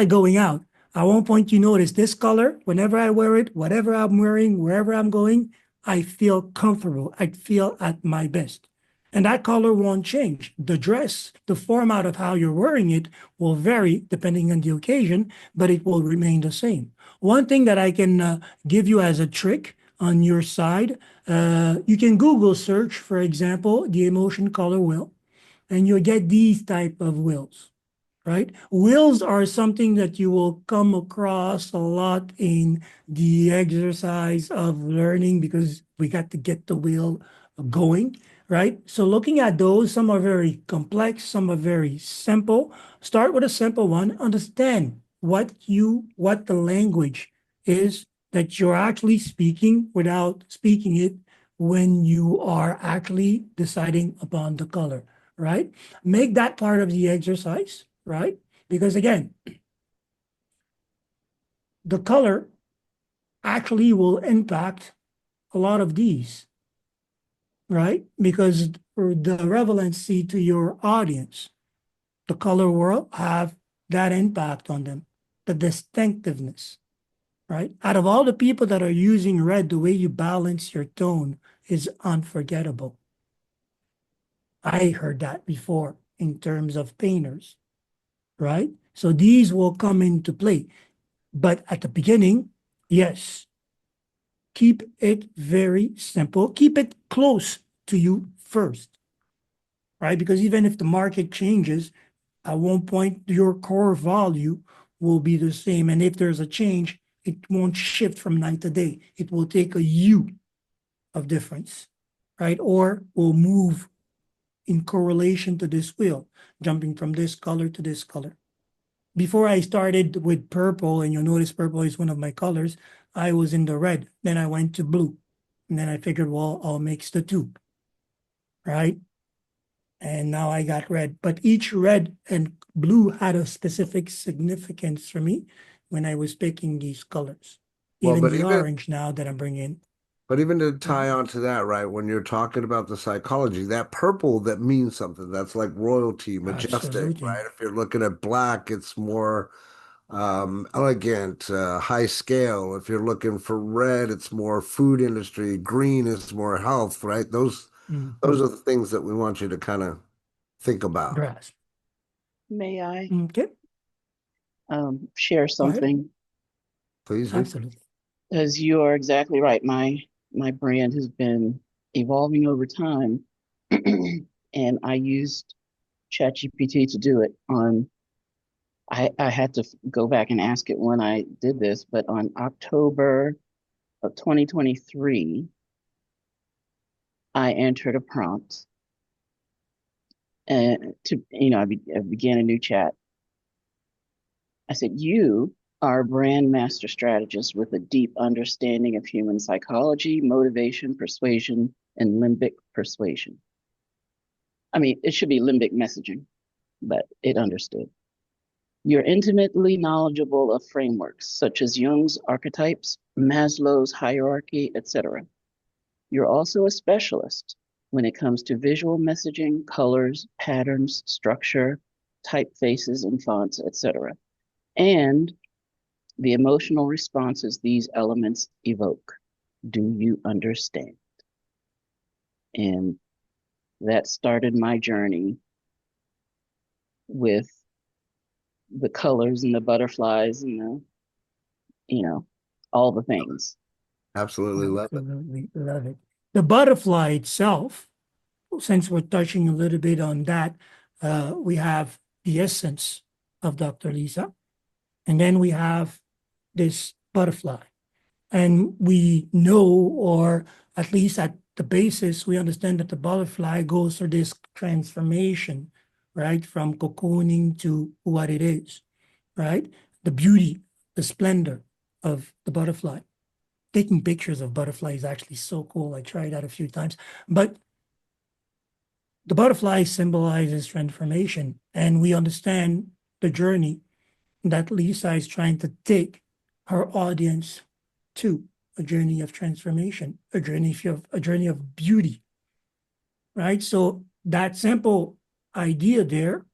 going out. At one point, you notice this color, whenever I wear it, whatever I'm wearing, wherever I'm going, I feel comfortable. I feel at my best. And that color won't change. The dress, the format of how you're wearing it will vary depending on the occasion, but it will remain the same. One thing that I can give you as a trick on your side, you can Google search, for example, the emotion color wheel, and you'll get these type of wheels, right? Wheels are something that you will come across a lot in the exercise of learning because we got to get the wheel going, right? So looking at those, some are very complex, some are very simple. Start with a simple one. Understand what the language is that you're actually speaking without speaking it when you are actually deciding upon the color, right? Make that part of the exercise, right? Because again, the color actually will impact a lot of these, right? Because for the relevancy to your audience, the color will have that impact on them, the distinctiveness, right? Out of all the people that are using red, the way you balance your tone is unforgettable. I heard that before in terms of painters, right? So these will come into play. But at the beginning, yes, keep it very simple. Keep it close to you first, right? Because even if the market changes, at one point, your core value will be the same. And if there's a change, it won't shift from night to day. It will take a hue of difference, right? Or will move in correlation to this wheel, jumping from this color to this color. Before I started with purple, and you'll notice purple is one of my colors, I was in the red. Then I went to blue. And then I figured, well, I'll mix the two, right? And now I got red. But each red and blue had a specific significance for me when I was picking these colors. Well, Even the orange now that I'm bringing. but even to tie on to that, right, when you're talking about the psychology, that purple that means something. That's like royalty, majestic, Absolutely. right? If you're looking at black, it's more elegant, high scale. If you're looking for red, it's more food industry. Green is more health, right? Those are the things that we want you to kind of think about. Grasp. May I Okay. share something? Please do. Absolutely. As you are exactly right. My brand has been evolving over time, and I used ChatGPT to do it on. I had to go back and ask it when I did this, but on October of 2023, I entered a prompt and I began a new chat. I said, "You are a brand master strategist with a deep understanding of human psychology, motivation, persuasion, and limbic persuasion." I mean, it should be limbic messaging, but it understood. "You're intimately knowledgeable of frameworks such as Jung's archetypes, Maslow's hierarchy, etc. You're also a specialist when it comes to visual messaging, colors, patterns, structure, typefaces, and fonts, etc. and the emotional responses these elements evoke. Do you understand?" And that started my journey with the colors and the butterflies and all the things. Absolutely love it. Absolutely love it. The butterfly itself, since we're touching a little bit on that, we have the essence of Dr. Lisa, and then we have this butterfly. And we know, or at least at the basis, we understand that the butterfly goes through this transformation, right? From cocooning to what it is, right? The beauty, the splendor of the butterfly. taking pictures of butterflies is actually so cool. I tried that a few times. But the butterfly symbolizes transformation, and we understand the journey that Lisa is trying to take her audience to, a journey of transformation, a journey of beauty, right? So that simple idea there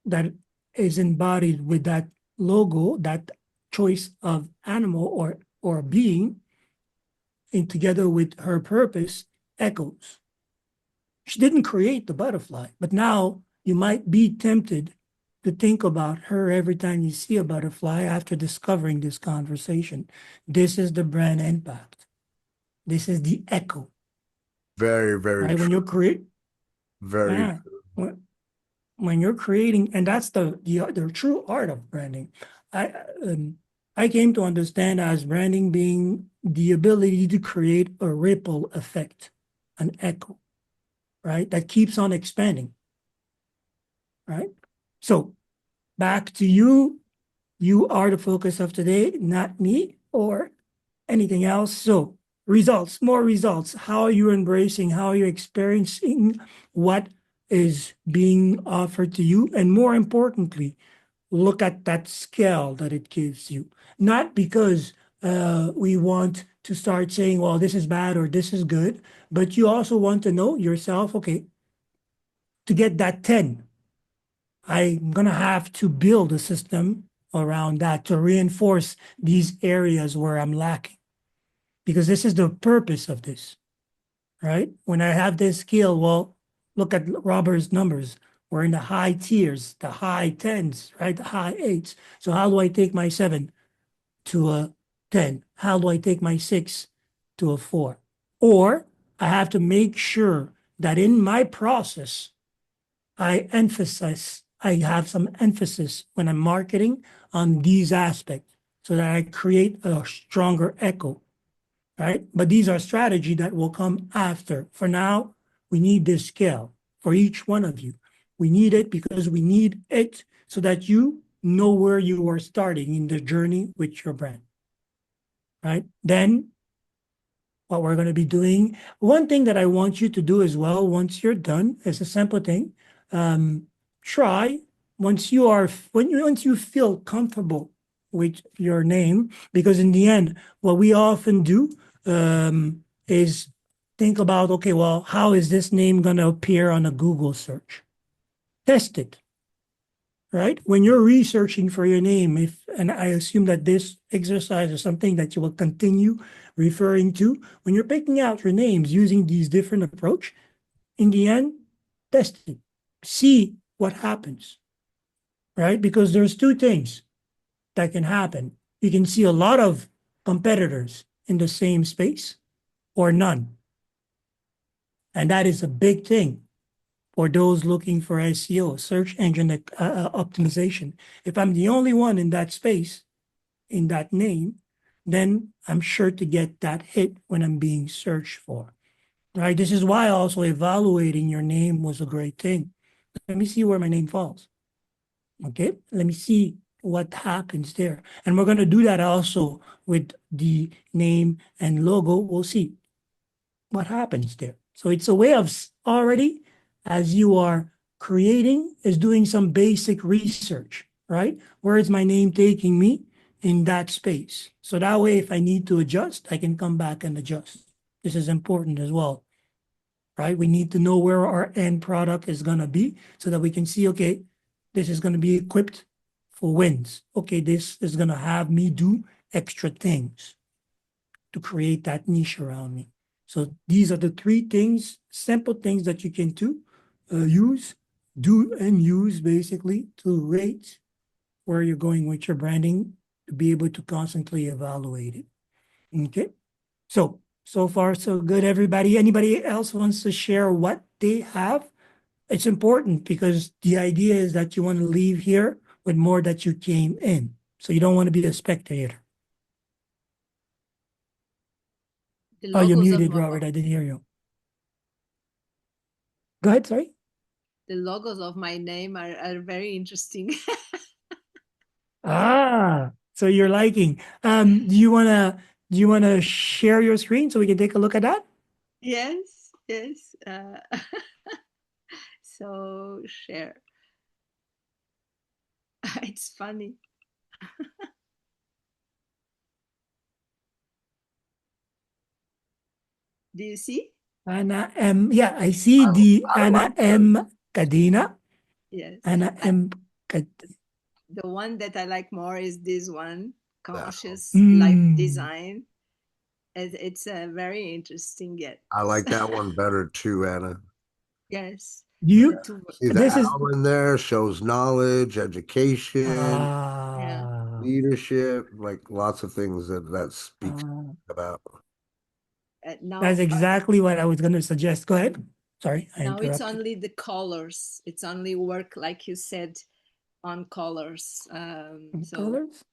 that is embodied with that logo, that choice of animal or being, and together with her purpose, echoes. She didn't create the butterfly, but now you might be tempted to think about her every time you see a butterfly after discovering this conversation. This is the brand impact. This is the echo. Very, very Right? true. When you're creating, Very yeah, when you're creating, and that's the true art of branding. I I came to understand as branding being the ability to create a ripple effect, an echo, right? That keeps on expanding, right? So back to you. You are the focus of today, not me or anything else. So results, more results. How are you embracing? How are you experiencing what is being offered to you? And more importantly, look at that scale that it gives you. Not because we want to start saying, well, this is bad or this is good, but you also want to know yourself, okay, to get that 10, I'm going to have to build a system around that to reinforce these areas where I'm lacking. Because this is the purpose of this, right? When I have this skill, well, look at Robert's numbers. We're in the high tiers, the high tens, right? The high eights. So how do I take my 7 to a 10? How do I take my 6 to a 4? Or I have to make sure that in my process, I have some emphasis when I'm marketing on these aspects so that I create a stronger echo, right? But these are strategies that will come after. For now, we need this scale for each one of you. We need it because we need it so that you know where you are starting in the journey with your brand, right? Then what we're going to be doing. One thing that I want you to do as well, once you're done, is a simple thing. Try once you feel comfortable with your name, because in the end, what we often do is think about, okay, well, how is this name going to appear on a Google search? Test it, right? When you're researching for your name, and I assume that this exercise is something that you will continue referring to, when you're picking out your names using these different approach, in the end, test it, see what happens, right? Because there's two things that can happen. You can see a lot of competitors in the same space or none. And that is a big thing for those looking for SEO, search engine optimization. If I'm the only one in that space, in that name, then I'm sure to get that hit when I'm being searched for, right? This is why also evaluating your name was a great thing. Let me see where my name falls. Okay, let me see what happens there. And we're going to do that also with the name and logo. We'll see what happens there. So it's a way of already, as you are creating, is doing some basic research, right? Where is my name taking me in that space? So that way, if I need to adjust, I can come back and adjust. This is important as well, right? We need to know where our end product is going to be so that we can see, okay, this is going to be equipped for wins. Okay, this is going to have me do extra things to create that niche around me. So these are the three things, simple things that you can do and use basically to rate where you're going with your branding to be able to constantly evaluate it. Okay. So far, so good, everybody. Anybody else wants to share what they have? It's important because the idea is that you want to leave here with more that you came in. So you don't want to be a spectator. The Oh, you're logos of muted, Robert. I didn't hear you. Go ahead, sorry. the logos of my name are very interesting. Ah, so you're liking. Do Do you want to share your screen so we can take a look at that? Yes, yes. So share. It's funny. Do you see? Anna M. Yeah, I see the I like Anna M. Cadena. Yes. Anna M. The one that I like more is this one, that. conscious life Mm. design. It's a very interesting, yet. I like that one better too, Anna. Yes, Do the you? two. See the This is owl in there shows knowledge, education, Yeah. leadership, like lots of things that speaks uh, about. that's Now, exactly what I was going to suggest. Go ahead. Sorry, I now it's interrupted. only the colors. It's only work, like you said, on colors. So Colors.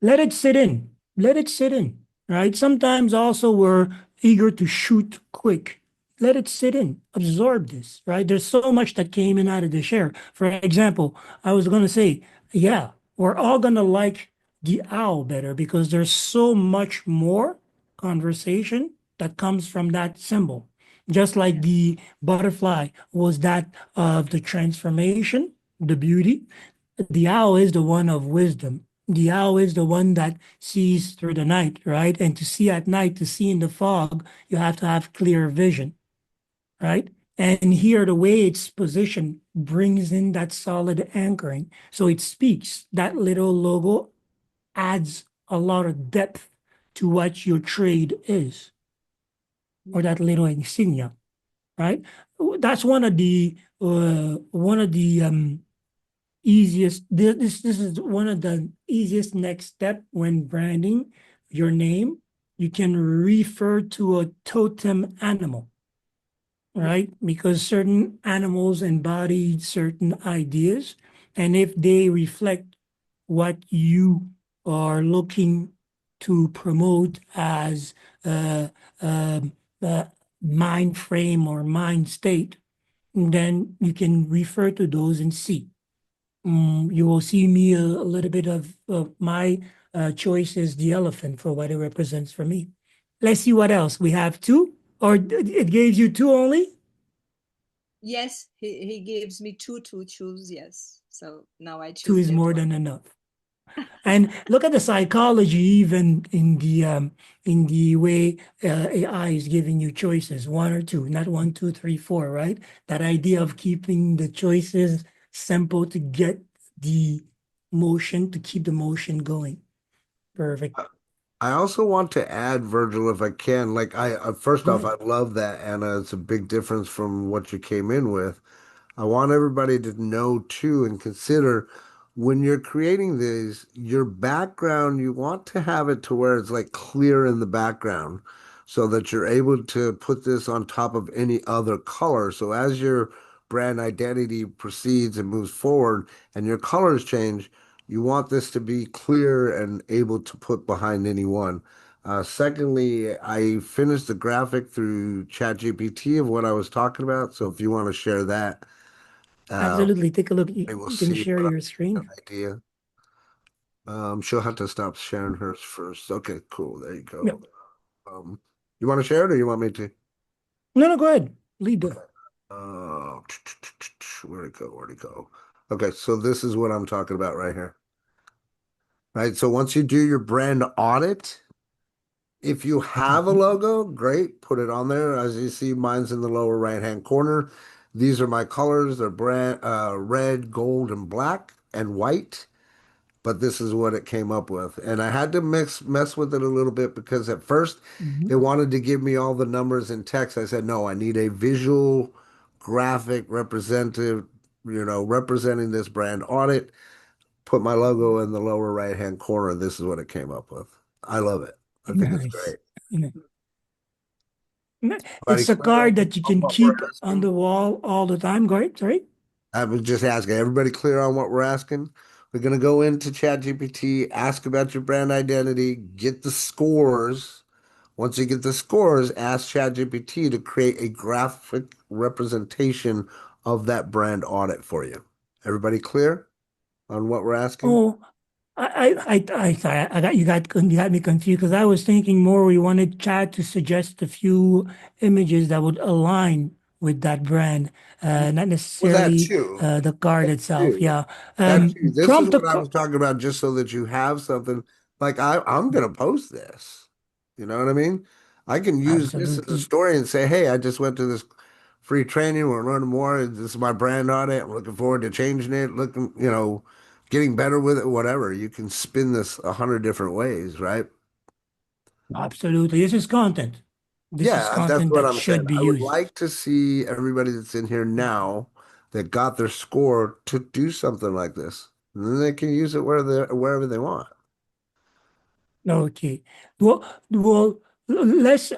Let it sit in. Let it sit in, right? Sometimes also we're eager to shoot quick. Let it sit in. Absorb this, right? There's so much that came in out of the share. For example, I was going to say, yeah, we're all going to like the owl better because there's so much more conversation that comes from that symbol. Just like yeah, the butterfly was that of the transformation, the beauty. The owl is the one of wisdom. The owl is the one that sees through the night, right? And to see at night, to see in the fog, you have to have clear vision, right? And here, the way it's positioned brings in that solid anchoring. So it speaks. That little logo adds a lot of depth to what your trade is, or yeah, that little insignia, right? That's one of the easiest. This is one of the easiest next step when branding your name. You can refer to a totem animal, yeah, right? Because certain animals embody certain ideas, and if they reflect what you are looking to promote as a, a mind frame or mind state, then you can refer to those and see. You will see me a little bit of my choice is the elephant for what it represents for me. Let's see what else. We have two, or it gives you two only? yes. He gives me two to choose. Yes, so now I Two choose is that more one. than enough. And look at the psychology, even in the way AI is giving you choices, one or two, not one, two, three, four, right? That idea of keeping the choices simple to get the motion, to keep the motion going. Perfect. I also want to add, Virgil, if I can, like first Go off, ahead. I love that, Anna. It's a big difference from what you came in with. I want everybody to know too and consider when you're creating these, your background, you want to have it to where it's like clear in the background so that you're able to put this on top of any other color. So as your brand identity proceeds and moves forward and your colors change, you want this to be clear and able to put behind anyone. Secondly, I finished the graphic through ChatGPT of what I was talking about. So if you want to share that, uh, Absolutely. Take a look. You, I will you can see share what your an screen. idea. She'll have to stop sharing hers first. Okay, cool. There you Yeah. go. You want to share it or you want me to? No, no, go ahead. Lead the. Uh, where'd it go? Where'd it go? Okay, so this is what I'm talking about right here. Right. So once you do your brand audit, if you have a Mhm. logo, great, put it on there. As you see, mine's in the lower right-hand corner. These are my colors. They're red, gold, and black and white. But this is what it came up with. And I had to mess with it a little bit because at first it Mhm. wanted to give me all the numbers in text. I said, no, I need a visual graphic representative, representing this brand audit. Put my logo in the lower right-hand corner. This is what it came up with. I love it. I think it's Nice. great. Yeah. Everybody It's a clear card that you on can what we're keep on asking? the wall all the time. Go ahead. Sorry. I was just asking. Everybody clear on what we're asking? We're going to go into ChatGPT, ask about your brand identity, get the scores. Once you get the scores, ask ChatGPT to create a graphic representation of that brand audit for you. Everybody clear on what we're asking? Oh, You got me confused because I was thinking more we wanted Chad to suggest a few images that would align with that brand, not Well, that necessarily too. the card That itself. too. Yeah. That too. This is Prompt the what I card. was talking about, just so that you have something. Like I'm gonna post this. You know what I mean? I can use this as a Absolutely. story and say, hey, I just went to this free training. We're learning more. This is my brand on it. I'm looking forward to changing it, looking, getting better with it, whatever. You can spin this 100 different ways, right? Absolutely. This is content. This is Yeah, that's content what that I'm saying. should be I would used. like to see everybody that's in here now that got their score to do something like this. And then they can use it wherever they want. Okay. Well, well, let's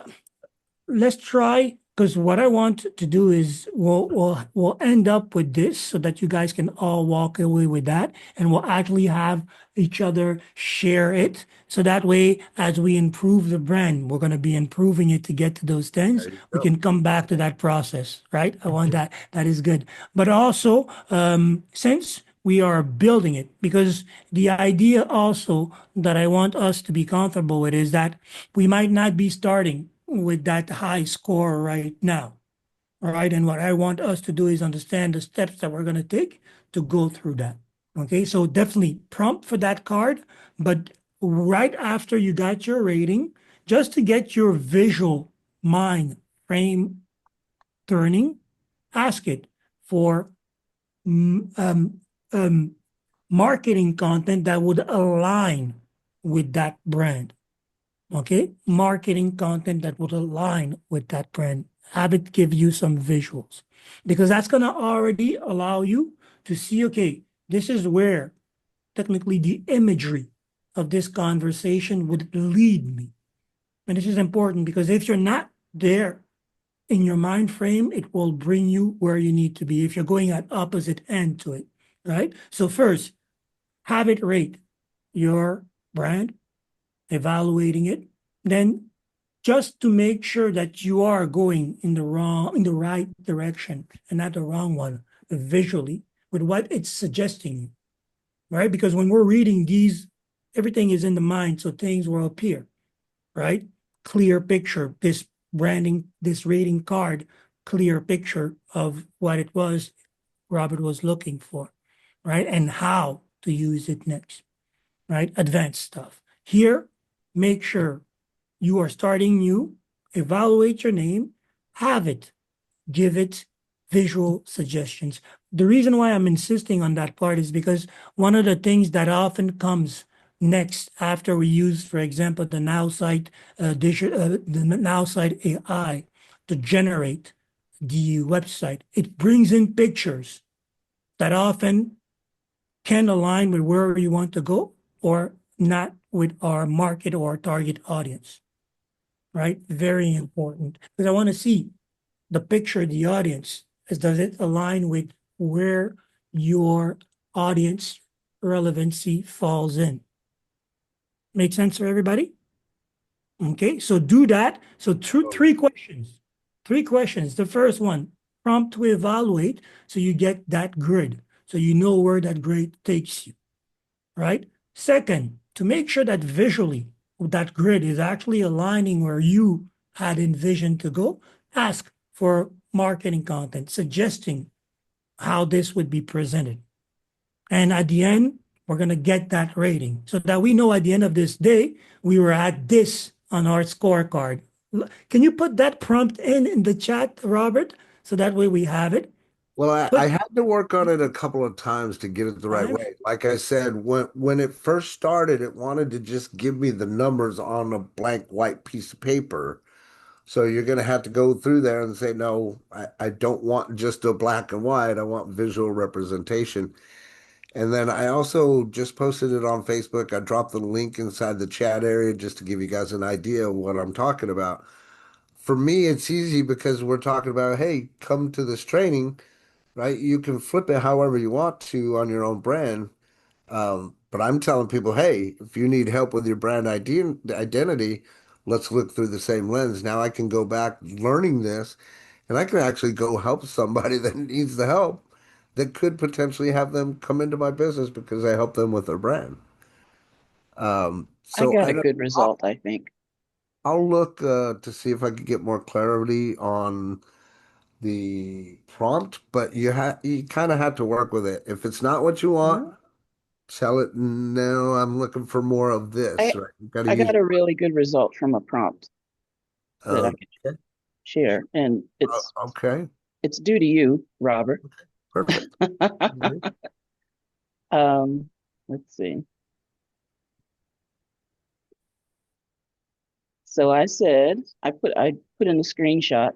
let's try because what I want to do is we'll end up with this so that you guys can all walk away with that, and we'll actually have each other share it. So that way, as we improve the brand, we're going to be improving it to get to those tens. There you We go. can come back to that process, right? I want that. That is good. But also, since we are building it, because the idea also that I want us to be comfortable with is that we might not be starting with that high score right now. All right. And what I want us to do is understand the steps that we're going to take to go through that. Okay. So definitely prompt for that card, but right after you got your rating, just to get your visual mind frame turning, ask it for mm, um, um, marketing content that would align with that brand. Okay, marketing content that would align with that brand. Have it give you some visuals because that's going to already allow you to see, okay, this is where technically the imagery of this conversation would lead me. And this is important because if you're not there in your mind frame, it will bring you where you need to be if you're going at opposite end to it, right? So first, have it rate your brand, evaluating it. Then just to make sure that you are going in the right direction and not the wrong one visually with what it's suggesting you, right? Because when we're reading these, everything is in the mind, so things will appear, right? Clear picture, this branding, this rating card, clear picture of what it was Robert was looking for, right? And how to use it next, right? Advanced stuff. Here, make sure you are starting new, evaluate your name, have it, give it visual suggestions. The reason why I'm insisting on that part is because one of the things that often comes next after we use, for example, the Now Site AI to generate the website, it brings in pictures that often can align with where you want to go or not with our market or target audience, right? Very important because I want to see the picture, the audience, is does it align with where your audience relevancy falls in? Make sense for everybody? Okay, so do that. So Oh, three questions. Three questions. The first one, prompt to evaluate, so you get that grid, so you know where that grid takes you, right? Second, to make sure that visually that grid is actually aligning where you had envisioned to go, ask for marketing content suggesting how this would be presented. And at the end, we're going to get that rating so that we know at the end of this day, we were at this on our scorecard. Can you put that prompt in the chat, Robert? So that way we have it. well, I Put had to work on it a couple of times to get it the right time. way. Like I said, when it first started, it wanted to just give me the numbers on a blank white piece of paper. So you're going to have to go through there and say, no, I don't want just a black and white. I want visual representation. And then I also just posted it on Facebook. I dropped the link inside the chat area just to give you guys an idea of what I'm talking about. For me, it's easy because we're talking about, hey, come to this training, right? You can flip it however you want to on your own brand. But I'm telling people, hey, if you need help with your brand identity, let's look through the same lens. Now I can go back learning this and I can actually go help somebody that needs the help that could potentially have them come into my business because I help them with their brand. I So got a good result, I think. I'll look to see if I could get more clarity on the prompt, but you kind of have to work with it. If it's not what you want, tell it no, I'm looking for more of this, I right? You got to I use got a really good result from a prompt that I okay. could share, and Okay. it's due to you, Robert. Perfect. Okay. Let's see. So I put in a screenshot.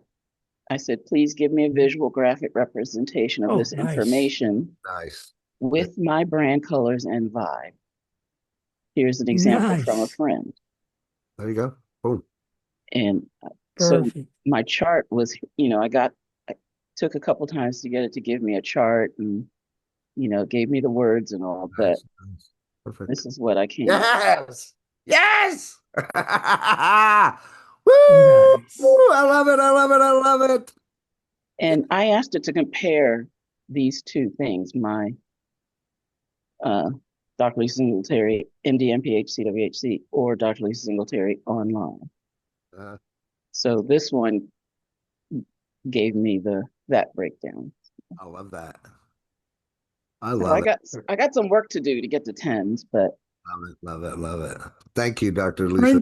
I said, please give me a visual graphic representation of Oh, this nice. information Nice. with my brand colors and vibe. Here's an example from a Nice. friend. There you go. Boom. And so Perfect. my chart was, I took a couple times to get it to give me a chart and, it gave me the words and all, but Nice. Nice. Perfect. this is what I came up. Yes. Yes. Woo! Nice. I love it. I love it. I love it. And I asked it to compare these two things, my uh, Dr. Lisa Singletary, MD, MPH, CWHC, or Dr. Lisa Singletary online. Uh, So this one gave me that breakdown. I love that. I So love it. I got some work to do to get to tens, but Love it. Love it. Love it. Thank you, Dr. Lisa.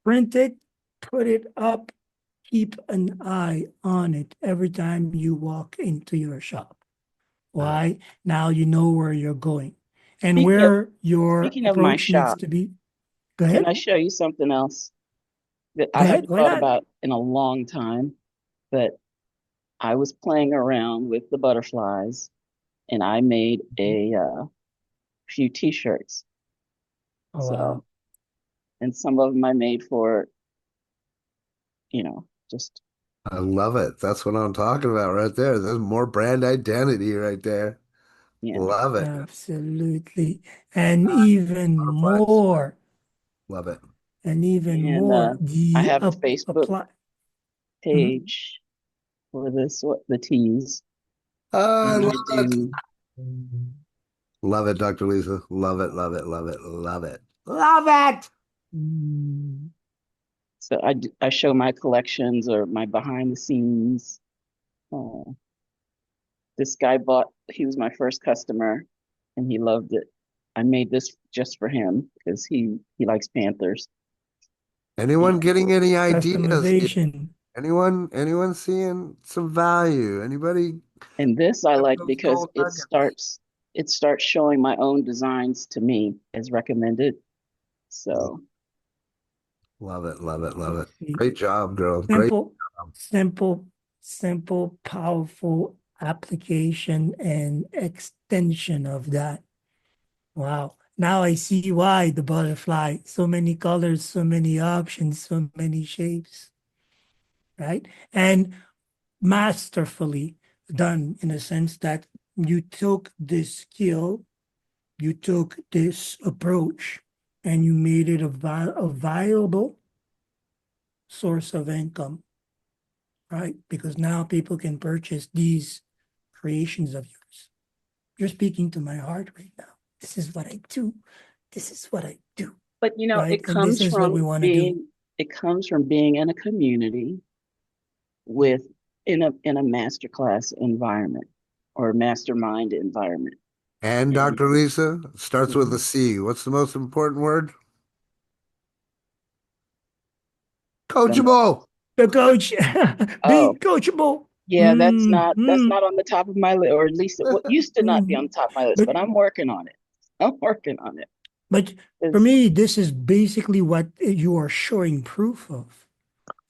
Print it, put it up, keep an eye on it every time you walk into your shop. Why? Now you know where you're going and speaking of where your speaking of my approach needs shop, to be. Go can ahead. I show you something else that I Go ahead. haven't Why thought not? about in a long time? But I was playing around with the butterflies and I made a few t-shirts. Oh, So, wow. and some of them I made for, just, I love it. That's what I'm talking about right there. There's more brand identity right there. yeah. Love it. Absolutely. And even Butterflies. more, Love it. And I the have a Facebook apply. Mhm. page for the teas. I And love I it. do, Love it, Dr. Lisa. Love it. Love it. Love it. Love it. Love it. Mm. so I show my collections or my behind the scenes. Uh, this guy he was my first customer and he loved it. I made this just for him because he likes Panthers. Anyone And getting any ideas here? Customization. Anyone seeing some value? Anybody and this I got like those because gold nuggets? it starts showing my own designs to me as recommended. So Love it. Love it. Love Let's it. see. Great job, girl. Great Simple, job. simple, simple, powerful application and extension of that. Wow. Now I see why the butterfly, so many colors, so many options, so many shapes, right? And masterfully done in a sense that you took this skill, you took this approach, and you made it a viable source of income, right? Because now people can purchase these creations of yours. You're speaking to my heart right now. This is what I do. This is what I do, but right? And this is what we want to do. it comes from being in a community with in a masterclass environment or mastermind environment. And And Dr. Lisa starts with a mhm. C. What's the most important word? Then, Coachable. The coach, oh, being coachable. yeah, that's Mm. not on the top of my list, or at least it used to not be on Mm. the top of my list, But but I'm working on it. I'm working on it. but for 'Cause- me, this is basically what you are showing proof of,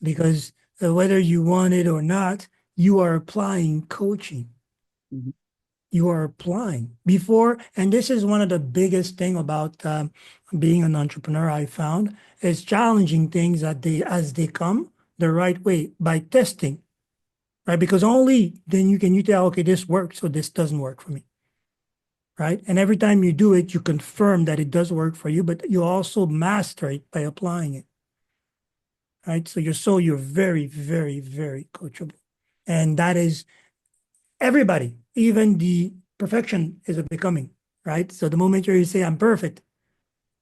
because whether you want it or not, you are applying coaching. Mhm. You are applying before, and this is one of the biggest thing about being an entrepreneur. I found is challenging things that they as they come the right way by testing, right? Because only then you tell, okay, this works, so this doesn't work for me, right? And every time you do it, you confirm that it does work for you, but you also master it by applying it, right? So you're very, very, very coachable, and that is everybody, even the perfection is a becoming, right? So the moment you say I'm perfect,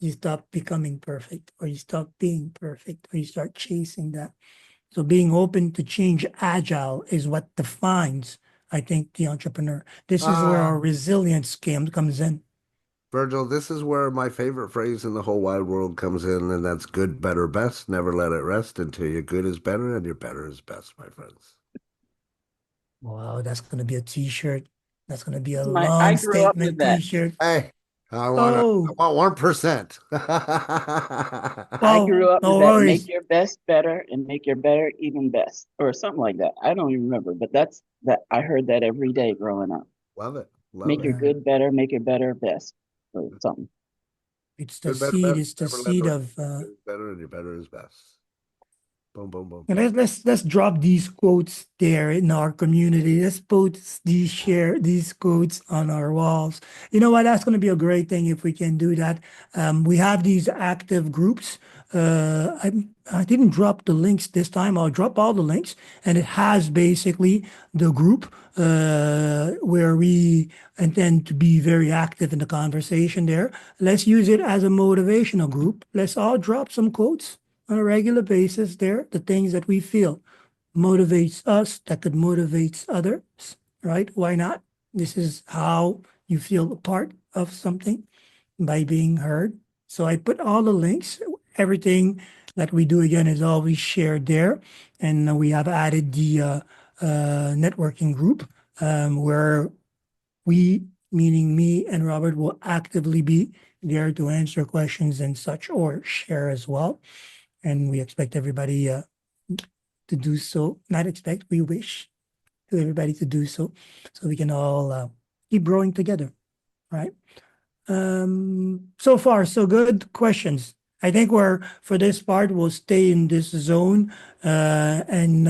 you stop becoming perfect, or you stop being perfect, or you start chasing that. So being open to change, agile, is what defines, I think, the entrepreneur. This is where our resilience comes in. Virgil, this is where my favorite phrase in the whole wide world comes in, and that's good, better, best. Never let it rest until your good is better and your better is best, my friends. Wow, that's going to be a t-shirt. That's going to be a I long grew up with statement that. t-shirt. Hey, I Oh, want 1%. I well, grew up no with that. Make worries. your best better and make your better even best, or something like that. I don't even remember, but that's that. I heard that every day growing up. Love it. Love Make it. your Yeah, good better, make your better best, or something. Good, better, best. it's the Never let it seed rest. of Good is better and your better is best. Boom, boom, boom. let's drop these quotes there in our community. Let's post these, share these quotes on our walls. You know what? That's going to be a great thing if we can do that. We have these active groups. I didn't drop the links this time. I'll drop all the links, and it has basically the group where we intend to be very active in the conversation there. Let's use it as a motivational group. Let's all drop some quotes on a regular basis there, the things that we feel motivates us, that could motivate others, right? Why not? This is how you feel a part of something, by being heard. So I put all the links. Everything that we do again is always shared there. And we have added the networking group where we, meaning me and Robert, will actively be there to answer questions and such, or share as well. And we expect everybody to do so. Not expect, we wish to everybody to do so, so we can all keep growing together, right? So far, so good questions. I think we're, for this part, we'll stay in this zone, and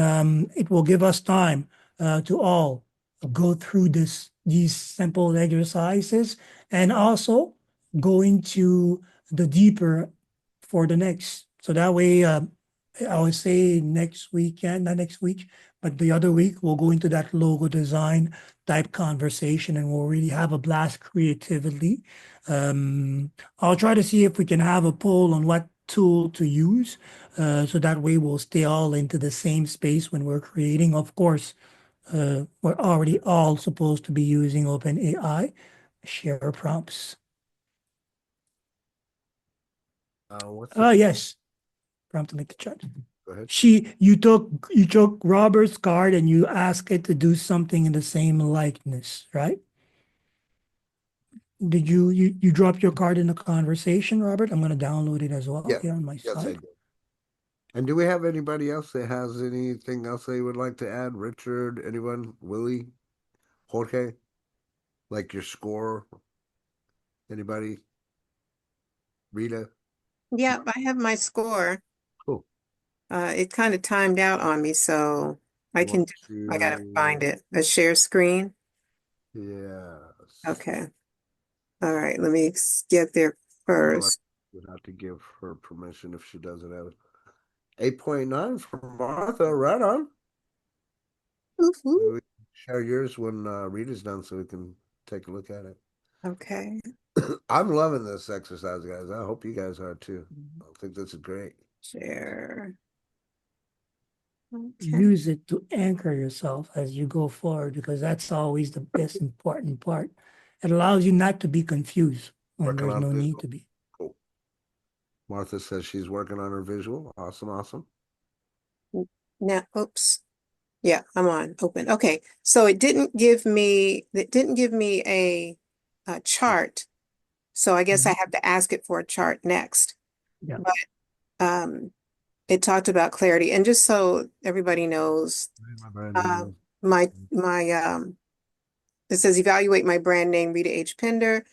it will give us time to all go through these simple exercises, and also go into the deeper for the next. So that way, I would say next weekend, not next week, but the other week, we'll go into that logo design type conversation, and we'll really have a blast creatively. I'll try to see if we can have a poll on what tool to use, so that way we'll stay all into the same space when we're creating. Of course, we're already all supposed to be using OpenAI, share prompts. What's the Yes, prompt to make the chat. Go ahead. You took Robert's card and you asked it to do something in the same likeness, right? Did you drop your card in the conversation, Robert? I'm going to download it as well Yeah. here on my Yes, I side. did. And do we have anybody else that has anything else they would like to add? Richard, anyone? Willie? Jorge? Like your score? Anybody? Rita? Yeah, I have my score. Cool. It kind of timed out on me, so I Want I gotta to? find it. A share screen. Yes. Okay. All right, let me get there Well, I first. would have to give her permission if she doesn't have it. 8.9 from Martha. Right on. Maybe Woo-hoo. we can share yours when Rita's done so we can take a look at it. Okay, I'm loving this exercise, guys. I hope you guys are too. I think this is great. share. Okay, Use it to anchor yourself as you go forward, because that's always the best important part. It allows you not to be confused when Working there's on no need visual. to be. Cool. Martha says she's working on her visual. Awesome, awesome. now, oops. Yeah, I'm on open. Okay, so it didn't give me a chart. So I guess I have to ask it for a chart next. Yeah. But it talked about clarity. And just so everybody knows, My brand uh, name. my it says evaluate my brand name, Rita H. Pender,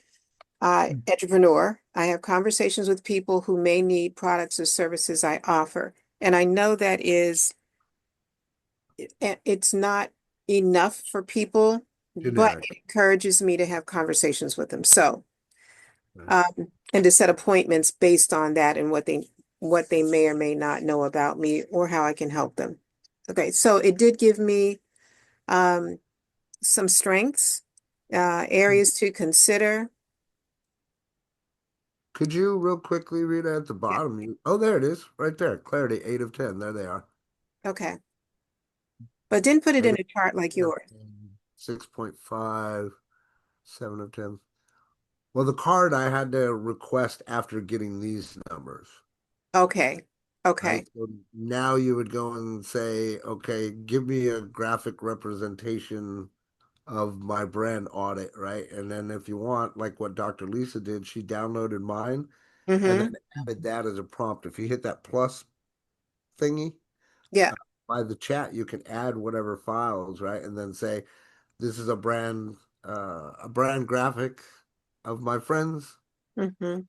entrepreneur. I have conversations with people who may need products or services I offer. And I know that it's not enough for people, but Generic. it encourages me to have conversations with them. So, Right. and to set appointments based on that and what they may or may not know about me or how I can help them. Okay, so it did give me some strengths, areas to consider. Could you real quickly read at the Yeah. bottom? Oh, there it is, right there. Clarity, 8 of 10. There they are. Okay. But didn't put it 8 in of a chart like 10, yours. 6.5, 7 of 10. Well, the card I had to request after getting these numbers, Okay. right? Okay. So now you would go and say, okay, give me a graphic representation of my brand audit, right? And then if you want, like what Dr. Lisa did, she downloaded mine and Mm-hmm. then added that as a prompt. If you hit that plus thingy Yeah. by the chat, you can add whatever files, right? And then say, this is a brand graphic of my friends Mm-hmm.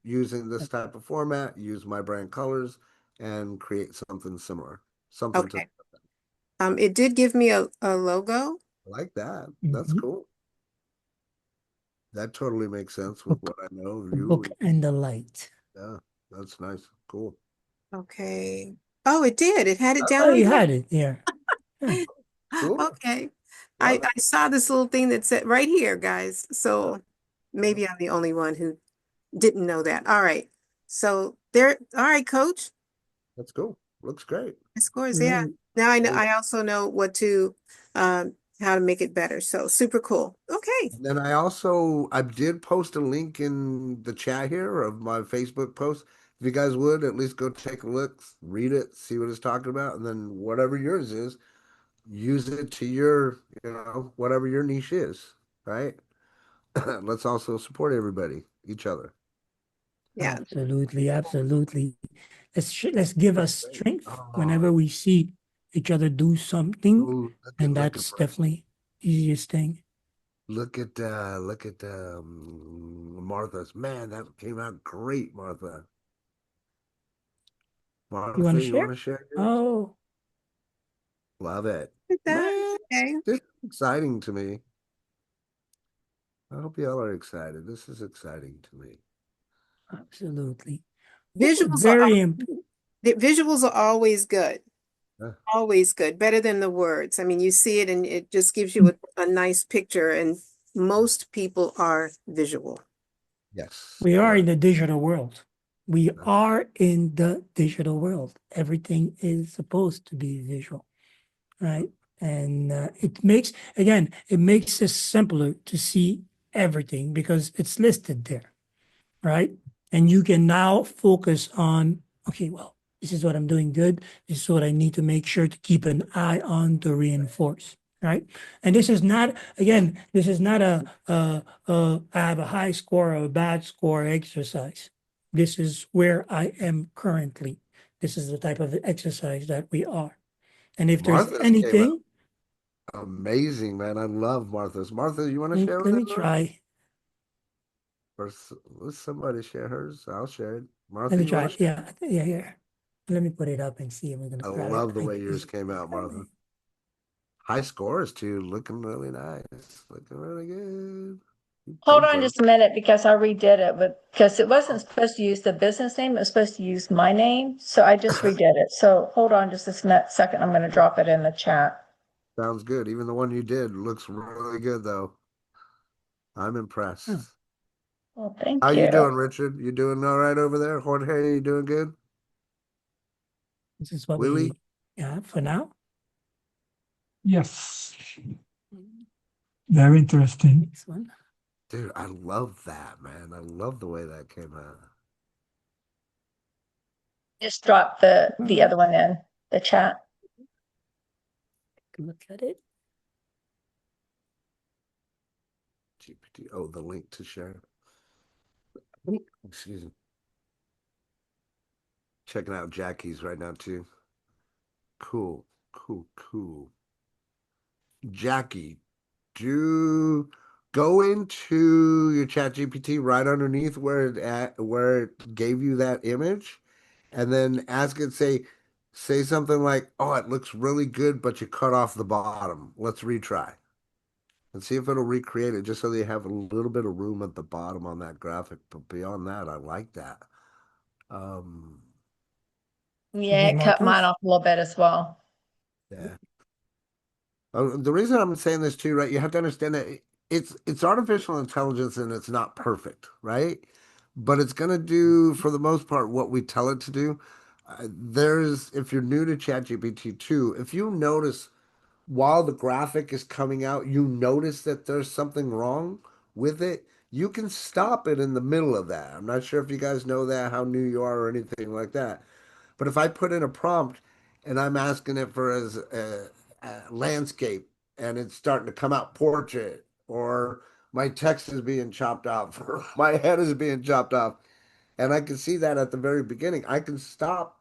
using this type of format, use my brand colors and create something similar. Something to Okay. It did give me a logo. like that. That's Mhm. cool. That totally makes sense with Book, what I know of the you. book and the light. Yeah, that's nice. Cool. Okay. Oh, it did. It had it Oh, down you here. had it here. Yeah. Cool. Okay. I, Love it. I saw this little thing that said right here, guys. So maybe I'm the only one who didn't know that. All right. So there, all right, coach. That's cool. Looks great. My scores, yeah. Right. Now I know Hey, I also know what to how to make it better. So super cool. Okay. and then I did post a link in the chat here of my Facebook post. If you guys would at least go take a look, read it, see what it's talking about, and then whatever yours is, use it to your, whatever your niche is, right? Let's also support everybody, each other. Yeah. Absolutely, absolutely. Let's give us Great. strength Oh, whenever we see each other do something, and look at that's definitely easiest thing. look at Martha's. Man, that came out great, Martha. You want to Martha, you want share? to share yours? Oh, Love it. Look at that. Man, Okay. this is exciting to me. I hope y'all are excited. This is exciting to me. absolutely. Visuals are Very important. the visuals are always good. Yeah. Always good. Better than the words. I mean, you see it and it just gives you a nice picture, and most people are visual. Yes. We are Yeah. in the digital world. We Yeah. are in the digital world. Everything is supposed to be visual, right? And it makes it simpler to see everything because it's listed there, right? And you can now focus on, okay, well, this is what I'm doing good. This is what I need to make sure to keep an eye on to reinforce, right? And this is not I have a high score or a bad score exercise. This is where I am currently. This is the type of exercise that we are. And if there's Martha's came out anything, amazing, man. I love Martha's. Martha, you want to share with let me everyone? try. Or let somebody share hers? I'll share it. Let Martha, me you want try. to share? Yeah, yeah, here. Let me put it up and see if we're gonna I grab it love the right way yours here. came out, Martha. High scores too, looking really nice, looking really good. You Hold on paper. just a minute because I redid it, but because it wasn't supposed to use the business name, it was supposed to use my name. So I just redid it. So hold on just a second. I'm going to drop it in the chat. Sounds good. Even the one you did looks really good, though. I'm Oh, impressed. Well, How thank you you. doing, Richard? You doing all right over there? Jorge, you doing good? this is what Willie? we have for now. Yes, very interesting. Next one. Dude, I love that, man. I love the way that came out. Just drop the other one in the chat. Look at it. GPT. Oh, the link to share. Excuse me. Checking out Jackie's right now, too. Cool, cool, cool. Jackie, do go into your chat GPT right underneath where it gave you that image and then ask it, say something like, oh, it looks really good, but you cut off the bottom. Let's retry. And see if it'll recreate it just so they have a little bit of room at the bottom on that graphic. But beyond that, I like that. Um, Yeah, Any it cut mine markers? off a little bit as well. yeah. The reason I'm saying this too, right? You have to understand that it's artificial intelligence and it's not perfect, right? but it's going to do, for the most part, what we tell it to do. If you're new to ChatGPT 2, if you notice while the graphic is coming out, you notice that there's something wrong with it, you can stop it in the middle of that. I'm not sure if you guys know that, how new you are or anything like that. But if I put in a prompt and I'm asking it for as a landscape and it's starting to come out portrait, or my text is being chopped off, or my head is being chopped off, and I can see that at the very beginning, I can stop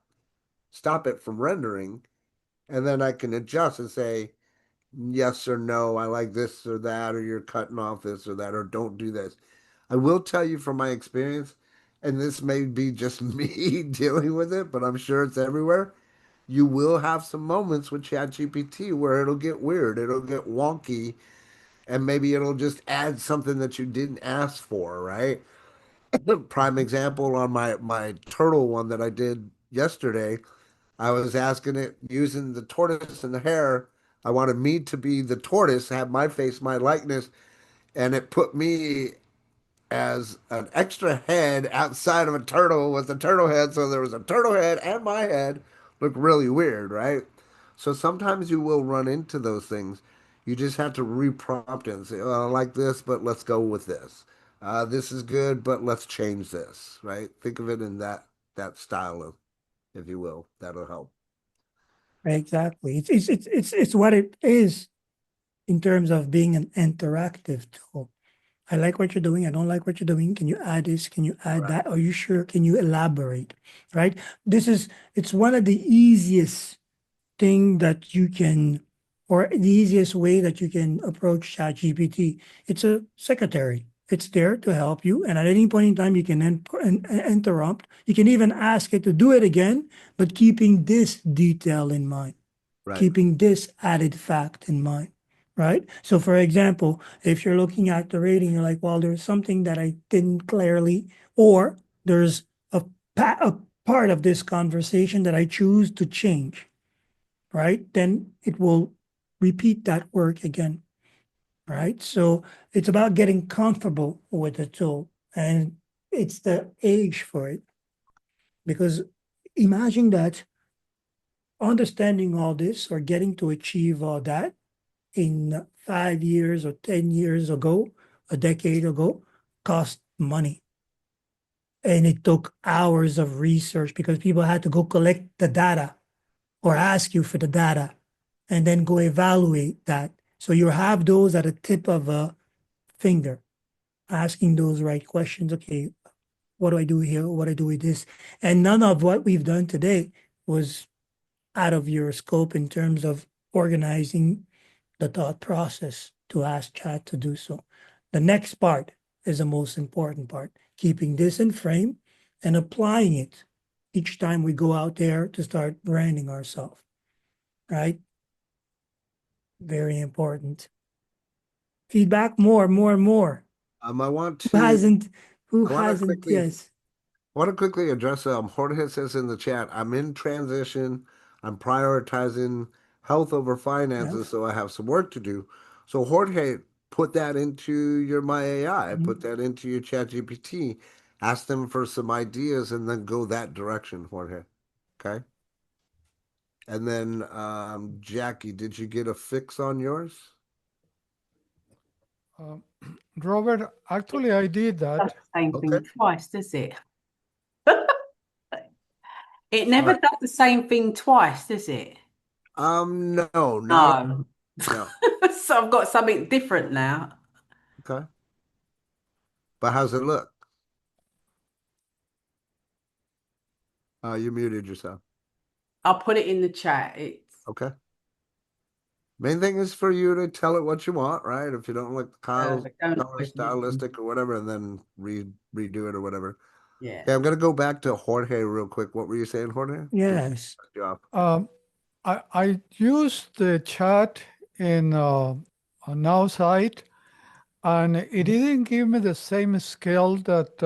it from rendering, and then I can adjust and say yes or no, I like this or that, or you're cutting off this or that, or don't do this. I will tell you from my experience, and this may be just me dealing with it, but I'm sure it's everywhere. You will have some moments with ChatGPT where it'll get weird, it'll get wonky, and maybe it'll just add something that you didn't ask for, right? Prime example on my turtle one that I did yesterday. I was asking it using the tortoise and the hare. I wanted me to be the tortoise, have my face, my likeness, and it put me as an extra head outside of a turtle with a turtle head. So there was a turtle head and my head. Looked really weird, right? So sometimes you will run into those things. You just have to reprompt it and say, oh, I like this, but let's go with this. This is good, but let's change this, right? Think of it in that style of, if you will. That'll help. Exactly. It's what it is in terms of being an interactive tool. I like what you're doing. I don't like what you're doing. Can you add this? Can you add that? Are you sure? Can you elaborate? Right? It's one of the easiest thing that you can, or the easiest way that you can approach ChatGPT. It's a secretary. It's there to help you. And at any point in time, you can interrupt. You can even ask it to do it again, but keeping this detail in mind, Right. keeping this added fact in mind. Right. So, for example, if you're looking at the rating, you're like, well, there's something that I didn't clearly, or there's a part of this conversation that I choose to change, right? Then it will repeat that work again, right? So it's about getting comfortable with the tool, and it's the age for it. Because imagine that understanding all this or getting to achieve all that in 5 years or 10 years ago, a decade ago, cost money. And it took hours of research because people had to go collect the data or ask you for the data and then go evaluate that. So you have those at the tip of a finger, asking those right questions. Okay, what do I do here? What do I do with this? And none of what we've done today was out of your scope in terms of organizing the thought process to ask chat to do so. The next part is the most important part, keeping this in frame and applying it each time we go out there to start branding ourselves, right? Very important. Feedback, more. I want Who to hasn't, who I want to hasn't, quickly yes. address Jorge says in the chat, I'm in transition. I'm prioritizing health over finances, Yes. so I have some work to do. So Jorge, put that into your My AI, Mhm. put that into your Chat GPT, ask them for some ideas and then go that direction, Jorge. Okay. And then Jackie, did you get a fix on yours? Uh, Robert, actually, I did that. Does the same Okay. thing twice, does it? It All never right. does the same thing twice, does it? No, not No. no. So I've got something different now. Okay. But how's it look? You muted yourself. I'll put it in the chat. It's Okay. Main thing is for you to tell it what you want, right? If you don't like the don't color always listen. stylistic or whatever, and then redo it or whatever. Yeah. Okay, I'm gonna go back to Jorge real quick. What were you saying, Jorge? Yes. Cut you off. I used the chat in a Now site, and it didn't give me the same scale that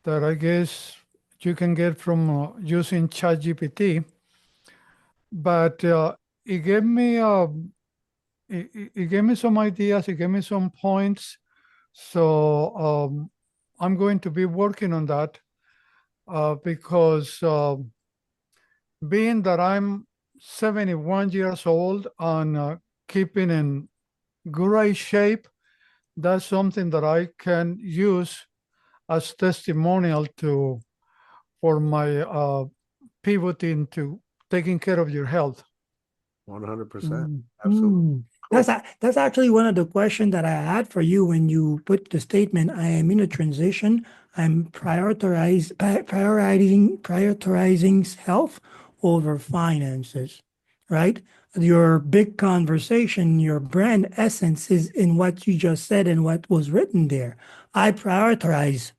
I guess you can get from using ChatGPT, but it gave me it gave me some ideas. It gave me some points. So I'm going to be working on that because being that I'm 71 years old and keeping in great shape, that's something that I can use as testimonial for my pivoting to taking care of your health. 100%. Absolutely. Cool. That's actually one of the questions that I had for you when you put the statement, I am in a transition. I'm prioritizing health over finances, right? Your big conversation, your brand essence is in what you just said and what was written there. I prioritize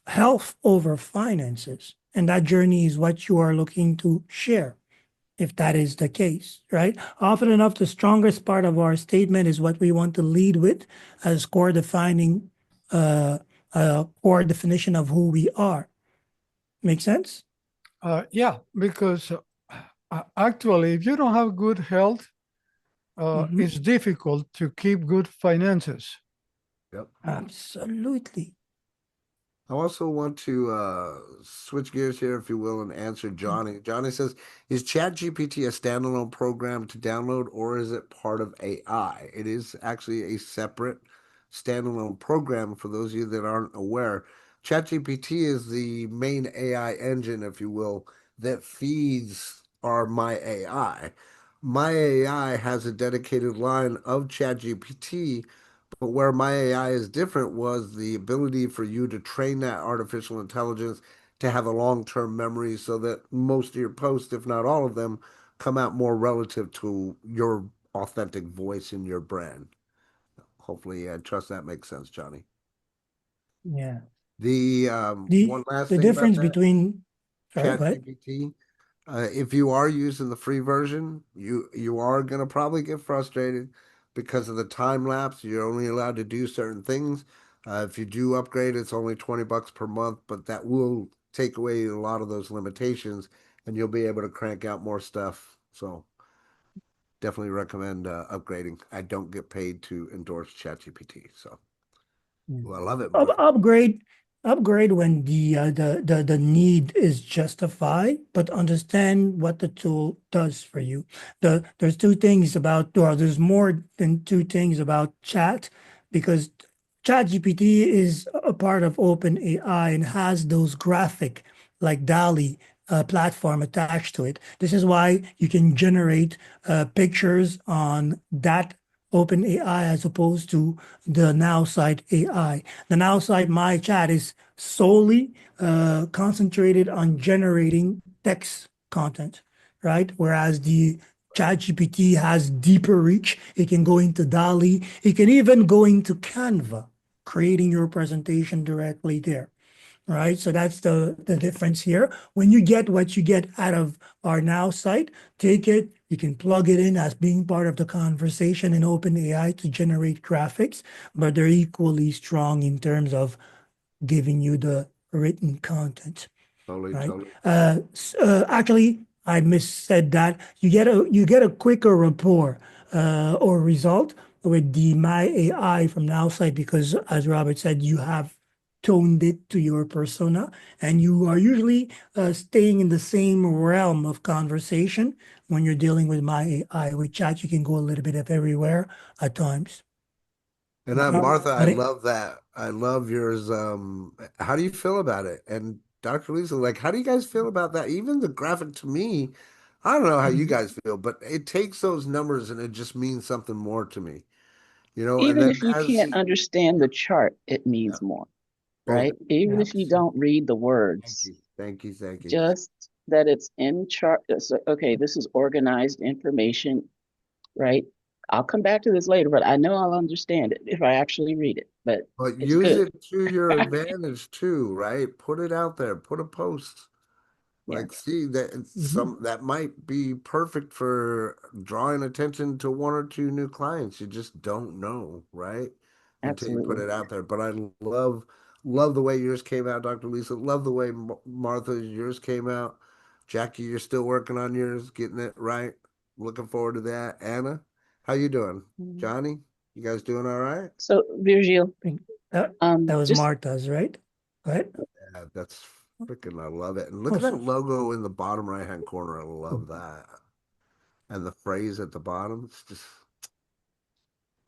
health over finances. And that journey is what you are looking to share, if that is the case, right? Often enough, the strongest part of our statement is what we want to lead with as core defining, core definition of who we are. Make sense? Yeah, because actually, if you don't have good health, it's difficult to keep good finances. Yep. Absolutely. I also want to switch gears here, if you will, and answer Johnny. Johnny says, is ChatGPT a standalone program to download, or is it part of AI? It is actually a separate standalone program for those of you that aren't aware. ChatGPT is the main AI engine, if you will, that feeds our My AI. My AI has a dedicated line of ChatGPT, but where my AI is different was the ability for you to train that artificial intelligence to have a long-term memory so that most of your posts, if not all of them, come out more relative to your authentic voice and your brand. Hopefully, I trust that makes sense, Johnny. Yeah. The one last The thing about difference that, between, sorry, go ahead. ChatGPT, if you are using the free version, you are gonna probably get frustrated because of the time lapse. You're only allowed to do certain things. If you do upgrade, it's only $20 per month, but that will take away a lot of those limitations, and you'll be able to crank out more stuff. So definitely recommend upgrading. I don't get paid to endorse ChatGPT, so well, I love it, Martha. Upgrade when the need is justified, but understand what the tool does for you. There's two things about, or there's more than two things about chat, because ChatGPT is a part of OpenAI and has those graphic like DALI platform attached to it. This is why you can generate pictures on that OpenAI as opposed to the Now site AI. The Now site My Chat is solely concentrated on generating text content, right? Whereas the ChatGPT has deeper reach. It can go into DALI. It can even go into Canva, creating your presentation directly there. Right. So that's the difference here. When you get what you get out of our Now site, take it, you can plug it in as being part of the conversation in OpenAI to generate graphics, but they're equally strong in terms of giving you the written content. Totally, Right. totally. Actually, I missaid that. You get a quicker rapport or result with the My AI from Now site because, as Robert said, you have toned it to your persona, and you are usually staying in the same realm of conversation when you're dealing with My AI. With chat, you can go a little bit of everywhere at times. And Martha, I But love that. I love yours. How do you feel about it? And Dr. Lisa, like, how do you guys feel about that? Even the graphic to me, I don't know how you guys feel, but it takes those numbers and it just means something more to me, you know? And Even then if you as can't understand the chart, it yeah, means more, oh, right? Even if you Absolutely. don't read the thank words, you, thank you, thank you. just that it's in chart. So, okay, this is organized information, right? I'll come back to this later, but I know I'll understand it if I actually read it. But But it's use good. it to your advantage too, right? Put it out there, put a post. Yeah, Like, see that Mhm. that might be perfect for drawing attention to one or two new clients. You just don't know, right? Until you put absolutely. it out there. But I love the way yours came out, Dr. Lisa. Love the way Martha yours came out. Jackie, you're still working on yours, getting it right. Looking forward to that. Anna, how you doing? Mhm. Johnny, you guys doing all right? So, Virgil, That was just Martha's, right? Right? Yeah, that's freaking, I love it. And look at that logo in the bottom right-hand corner. I love that. And the phrase at the bottom. It's just,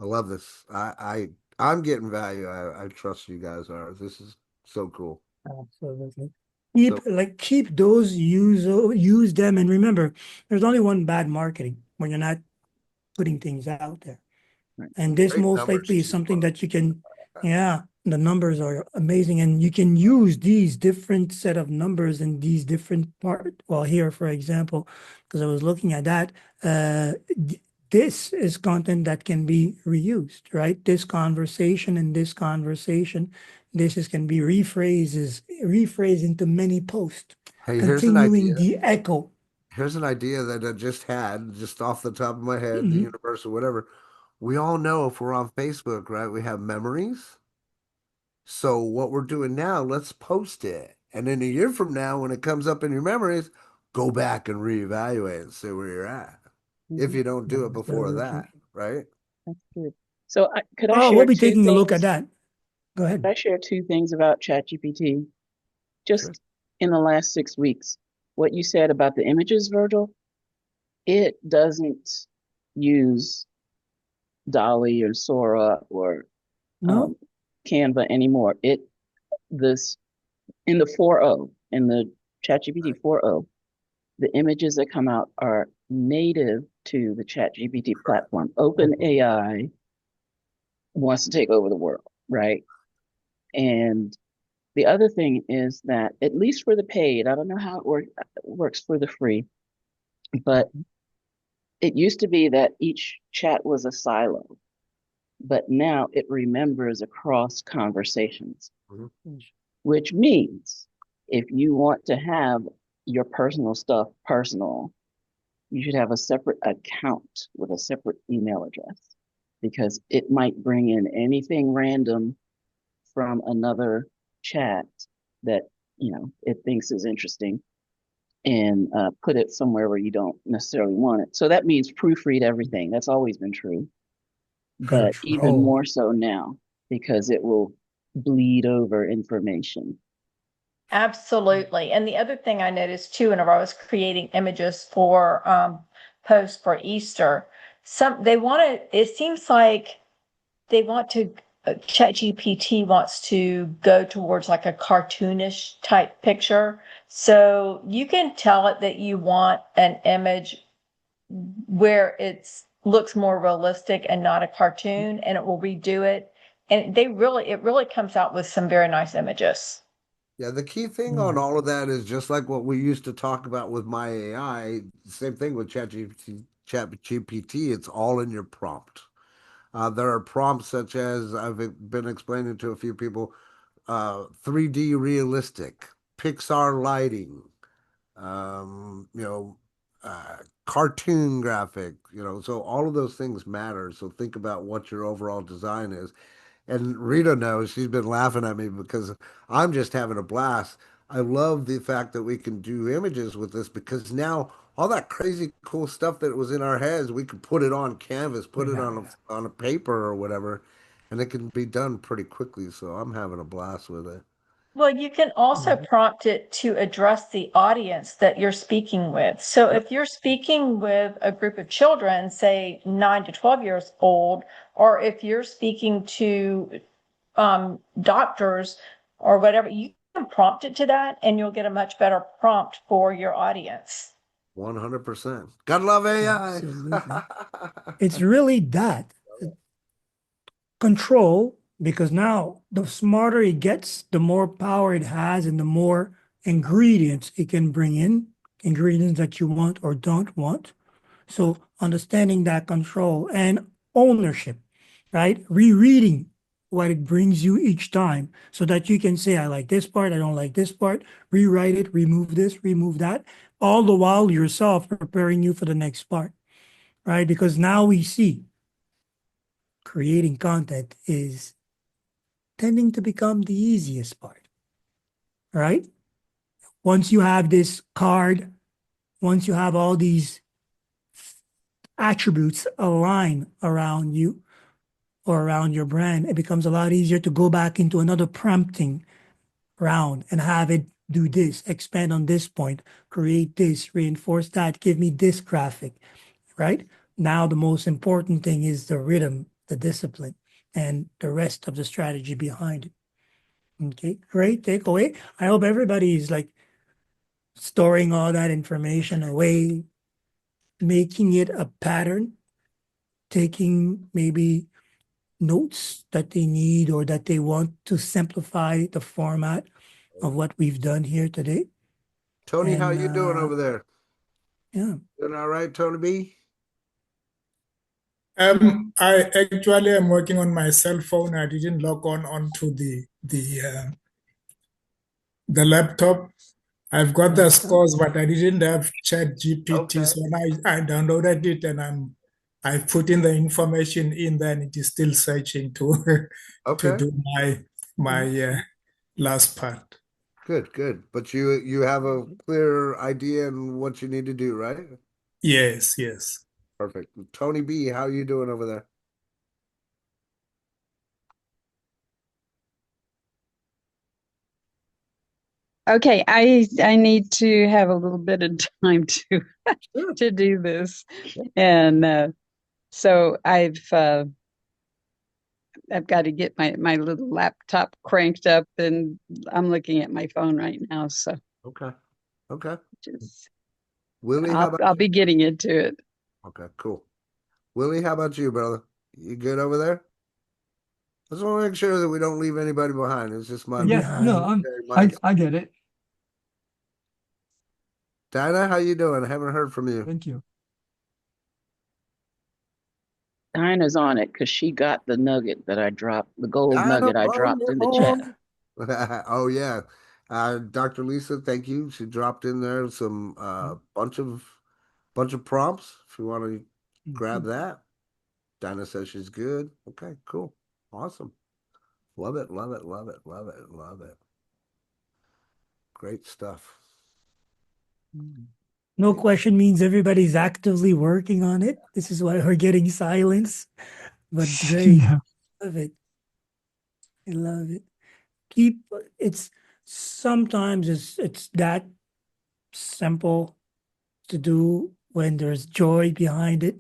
I love this. I'm getting value. I trust you guys are. This is so cool. Absolutely. So Keep those, use them, and remember, there's only one bad marketing when you're not putting things out there. Right. And this great most numbers likely is too. something that you can, yeah, the numbers are amazing. And you can use these different set of numbers in these different part. Well, here, for example, because I was looking at that, this is content that can be reused, right? This conversation and this conversation, can be rephrased into many posts, Hey, here's an continuing idea. the echo. Here's an idea that I just had, just off the top of my head, the Mhm. universe or whatever. We all know if we're on Facebook, right, we have memories. So what we're doing now, let's post it. And then a year from now, when it comes up in your memories, go back and reevaluate and see where you're at. If Mhm. you don't do it before Absolutely. that, right? That's good. So could I Oh, we'll share be two taking a look at things? that. Go ahead. Could I share two things about ChatGPT? Sure. Just in the last 6 weeks, what you said about the images, Virgil, it doesn't use Dolly or Sora or No? Canva anymore. This in the 4.0, in the ChatGPT 4.0, the images that come out are native to the ChatGPT platform. OpenAI wants to take over the world, right? And the other thing is that, at least for the paid, I don't know how it works for the free, but it used to be that each chat was a silo, but now it remembers across conversations, Mhm. which means if you want to have your personal stuff personal, you should have a separate account with a separate email address, because it might bring in anything random from another chat that it thinks is interesting, and put it somewhere where you don't necessarily want it. So that means proofread everything. That's always been true, but even Control. more so now, because it will bleed over information. Absolutely. And the other thing I noticed too, whenever I was creating images for posts for Easter, it seems like they want to, ChatGPT wants to go towards like a cartoonish type picture. So you can tell it that you want an image where it looks more realistic and not a cartoon, and it will redo it. And it really comes out with some very nice images. Yeah, the key thing on all of that is just like what we used to talk about with my AI, same thing with ChatGPT, it's all in your prompt. There are prompts such as I've been explaining to a few people, 3D realistic, Pixar lighting, um, you know, cartoon graphic, so all of those things matter. So think about what your overall design is. And Rita knows, she's been laughing at me because I'm just having a blast. I love the fact that we can do images with this because now all that crazy cool stuff that was in our heads, we can put it on canvas, put it on a paper or whatever, and it can be done pretty quickly. So I'm having a blast with it. Well, you can also prompt it to address the audience that you're speaking with. So Yep. if you're speaking with a group of children, say 9 to 12 years old, or if you're speaking to doctors or whatever, you can prompt it to that and you'll get a much better prompt for your audience. 100%. Gotta love AI. Absolutely. It's really that control, because now the smarter it gets, the more power it has and the more ingredients it can bring in, ingredients that you want or don't want. So understanding that control and ownership, right? Rereading what it brings you each time so that you can say, I like this part, I don't like this part, rewrite it, remove this, remove that, all the while yourself preparing you for the next part, right? Because now we see creating content is tending to become the easiest part, right? Once you have this card, once you have all these attributes align around you or around your brand, it becomes a lot easier to go back into another prompting, round and have it do this, expand on this point, create this, reinforce that, give me this graphic, right? Now, the most important thing is the rhythm, the discipline, and the rest of the strategy behind it. Okay, great takeaway. I hope everybody is like storing all that information away, making it a pattern, taking maybe notes that they need or that they want to simplify the format of what we've done here today. Tony, how And you doing over there? yeah, Doing all right, Tony B? I actually am working on my cell phone. I didn't log on onto the laptop. I've got the laptop. scores, but I didn't have Chat GPT. Okay. So now I downloaded it and I put in the information in there, and it is still searching to to Okay. do my last part. Good, good. But you have a clear idea on what you need to do, right? Yes, yes. Perfect. Tony B, how you doing over there? Okay, I need to have a little bit of time to Sure. to do this, and so I've got to get my little laptop cranked up, and I'm looking at my phone right now. So Okay. Okay. just Willie, how I'll about I'll you? be getting into it. Okay, cool. Willie, how about you, brother? You good over there? I just want to make sure that we don't leave anybody behind. It's just my Yeah, no, mindset. I get it. Dinah, how you doing? I haven't heard from you. Thank you. Dinah's on it because she got the nugget that I dropped, the gold Dinah, nugget I oh, dropped you're in the chat. on. Oh yeah. Dr. Lisa, thank you. She dropped in there some bunch of prompts if you want to grab that. Dinah says she's good. Okay, cool. Awesome. Love it, love it, love it, love it, love it. Great stuff. No question means everybody's actively working on it. This is why we're getting silence, but great. Yeah. Love it. I love it. Keep it's sometimes it's that simple to do when there's joy behind it,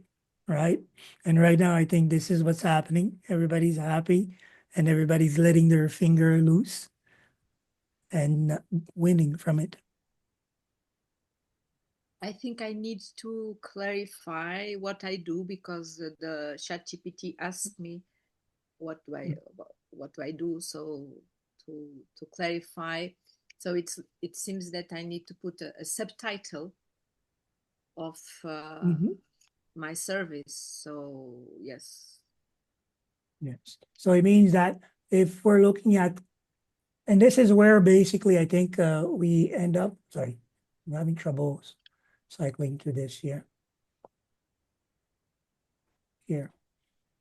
right? And right now, I think this is what's happening. Everybody's happy and everybody's letting their finger loose and winning from it. I think I need to clarify what I do because the ChatGPT asked me what do I do. So to clarify, so it seems that I need to put a subtitle of my service. So yes. Yes. So it means that if we're looking at, and this is where basically I think we end up, sorry, I'm having trouble cycling to this here. Here.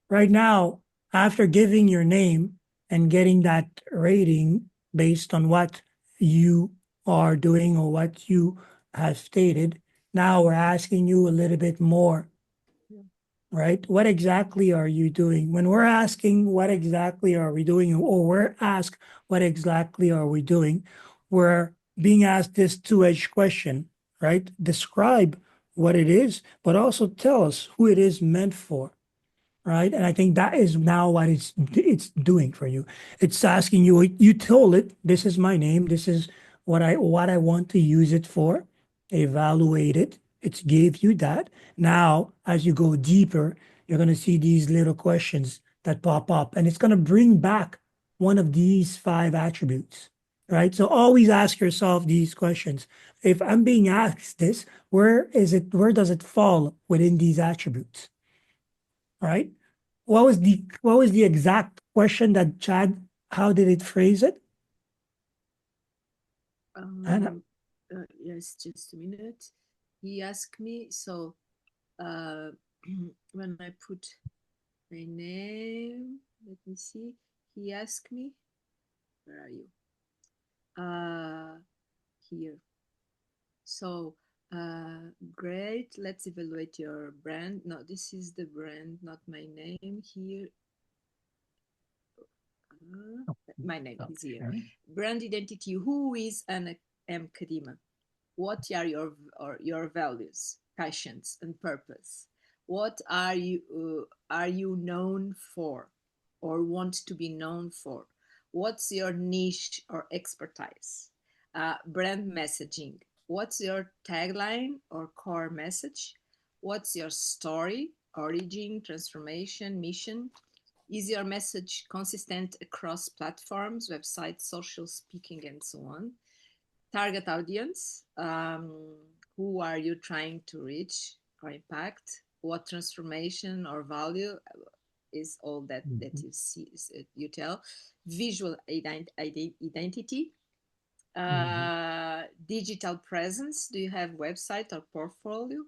Right now, after giving your name and getting that rating based on what you are doing or what you have stated, now we're asking you a little bit more, right? What exactly are you doing? When we're asking what exactly are we doing, or we're asked what exactly are we doing, we're being asked this two-edged question, right? Describe what it is, but also tell us who it is meant for, right? And I think that is now what it's doing for you. It's asking you, you told it, this is my name, this is what I want to use it for. Evaluate it. It gave you that. Now, as you go deeper, you're going to see these little questions that pop up, and it's going to bring back one of these 5 attributes, right? So always ask yourself these questions. If I'm being asked this, where does it fall within these attributes? Right? What was the exact question that Chad, how did it phrase it? Anna? Yes, just a minute. He asked me, so when I put my name, let me see. He asked me, where are you? Here. So great. Let's evaluate your brand. No, this is the brand, not my name here. My name is here. Okay. Brand identity. Who is Ana M. Karima? What are your values, passions, and purpose? What are you known for, or want to be known for? What's your niche or expertise? Brand messaging. What's your tagline or core message? What's your story, origin, transformation, mission? Is your message consistent across platforms, websites, social speaking, and so on? Target audience. Who are you trying to reach or impact? What transformation or value is all that you see, you tell? Visual identity. Digital presence. Do you have website or portfolio?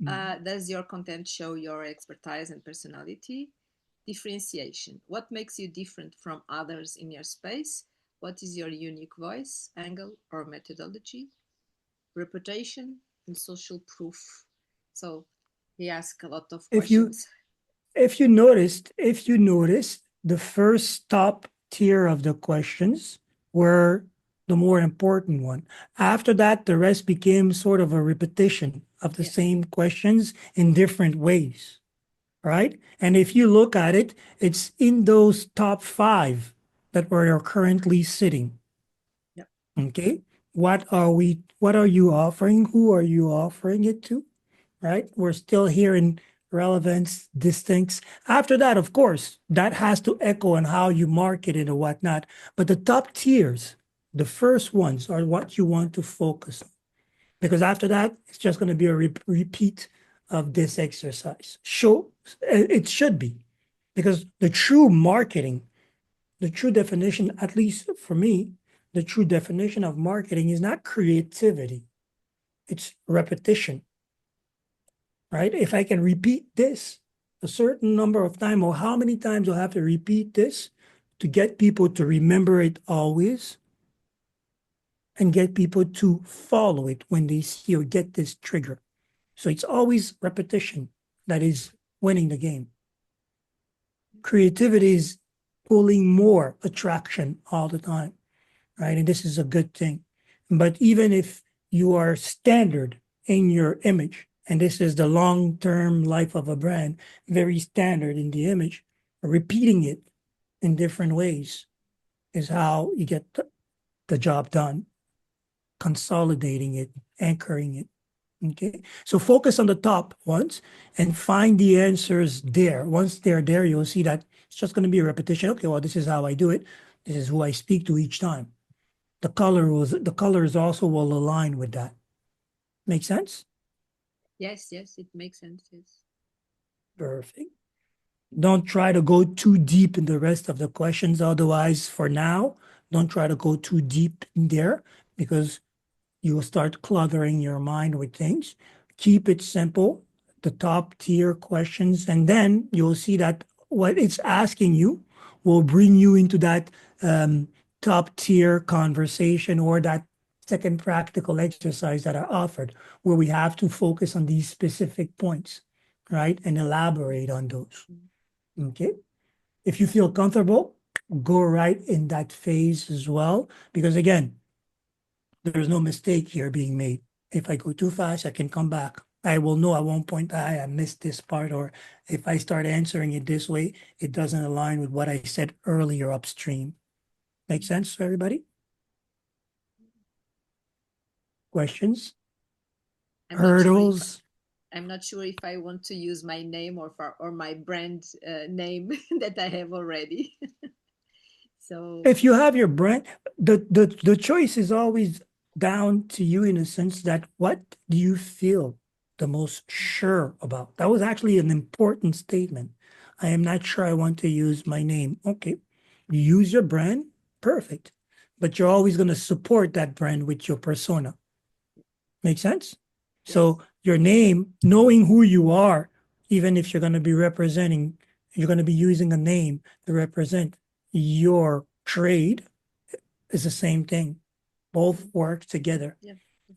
Does your content show your expertise and personality? Differentiation. What makes you different from others in your space? What is your unique voice, angle, or methodology? Reputation and social proof. So he asked a lot of If you questions. if you noticed, the first top tier of the questions were the more important one. After that, the rest became sort of a repetition of the Yeah. same questions in different ways, right? And if you look at it, it's in those top 5 that we're currently sitting. Yep. Okay. What are you offering? Who are you offering it to? Right? We're still here in relevance, distincts. After that, of course, that has to echo on how you market it or whatnot. But the top tiers, the first ones are what you want to focus on. Because after that, it's just going to be a repeat of this exercise. It should be. Because the true marketing, the true definition, at least for me, the true definition of marketing is not creativity, it's repetition, right? If I can repeat this a certain number of times, or how many times I'll have to repeat this to get people to remember it always and get people to follow it when they see or get this trigger. So it's always repetition that is winning the game. Creativity is pulling more attraction all the time, right? And this is a good thing. But even if you are standard in your image, and this is the long-term life of a brand, very standard in the image, repeating it in different ways is how you get the job done, consolidating it, anchoring it. Okay, so focus on the top ones and find the answers there. Once they're there, you'll see that it's just going to be a repetition. Okay, well, this is how I do it. This is who I speak to each time. The colors also will align with that. Make sense? Yes, it makes sense. Yes. Perfect. Don't try to go too deep in the rest of the questions. Otherwise, for now, don't try to go too deep in there because you will start cluttering your mind with things. Keep it simple, the top tier questions, and then you'll see that what it's asking you will bring you into that top tier conversation or that second practical exercise that I offered, where we have to focus on these specific points, right? And elaborate on those. Okay. If you feel comfortable, go right in that phase as well. Because again, there's no mistake here being made. If I go too fast, I can come back. I will know at one point I missed this part, or if I start answering it this way, it doesn't align with what I said earlier upstream. Make sense to everybody? Questions? Hurdles? I'm not sure if I want to use my name or my brand name that I have already. So if you have your brand, the choice is always down to you in a sense that what do you feel the most sure about? That was actually an important statement. I am not sure I want to use my name. Okay, you use your brand, perfect. But you're always going to support that brand with your persona. Make sense? yes. So your name, knowing who you are, even if you're going to be representing, you're going to be using a name to represent your trade, is the same thing. Both work together, Yeah.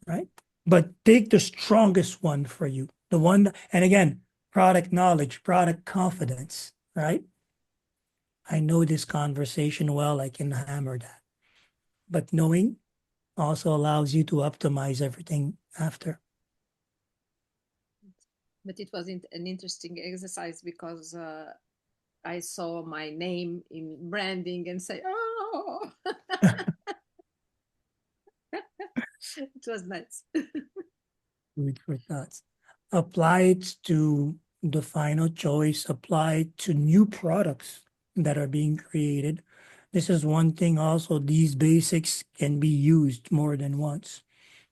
right? But take the strongest one for you. The one, and again, product knowledge, product confidence, right? I know this conversation well, I can hammer that. But knowing also allows you to optimize everything after. But it was an interesting exercise because I saw my name in branding and say, oh, it was nice. Food for thoughts. Apply it to the final choice, apply it to new products that are being created. This is one thing also, these basics can be used more than once.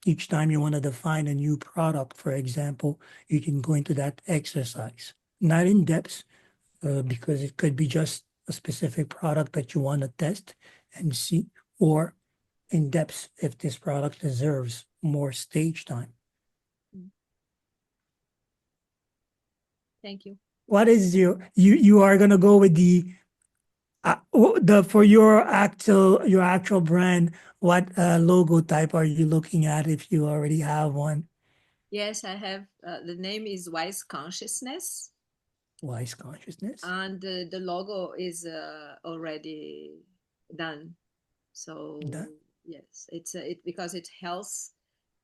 Each time you want to define a new product, for example, you can go into that exercise. Not in depth, because it could be just a specific product that you want to test and see, or in depth if this product deserves more stage time. Thank you. What is you are gonna go with the for your actual brand, what logo type are you looking at if you already have one? Yes, I have. The name is Wise Consciousness. Wise Consciousness. And the logo is already done. So yes, it's because it helps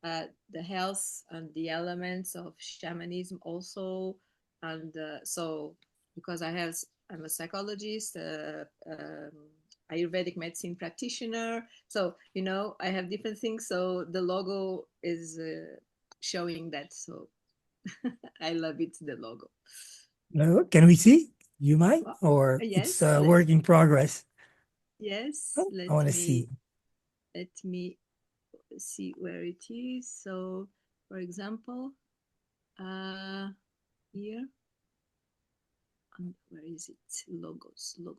the health and the elements of shamanism also, and so because I'm a psychologist, Ayurvedic medicine practitioner, so I have different things. So the logo is showing that. So I love it, the logo. No, can we see? You might, or Yes, it's a work in progress. Yes, I want to see. Let me see where it is. So, for example, here, and where is it? Logos. Logo.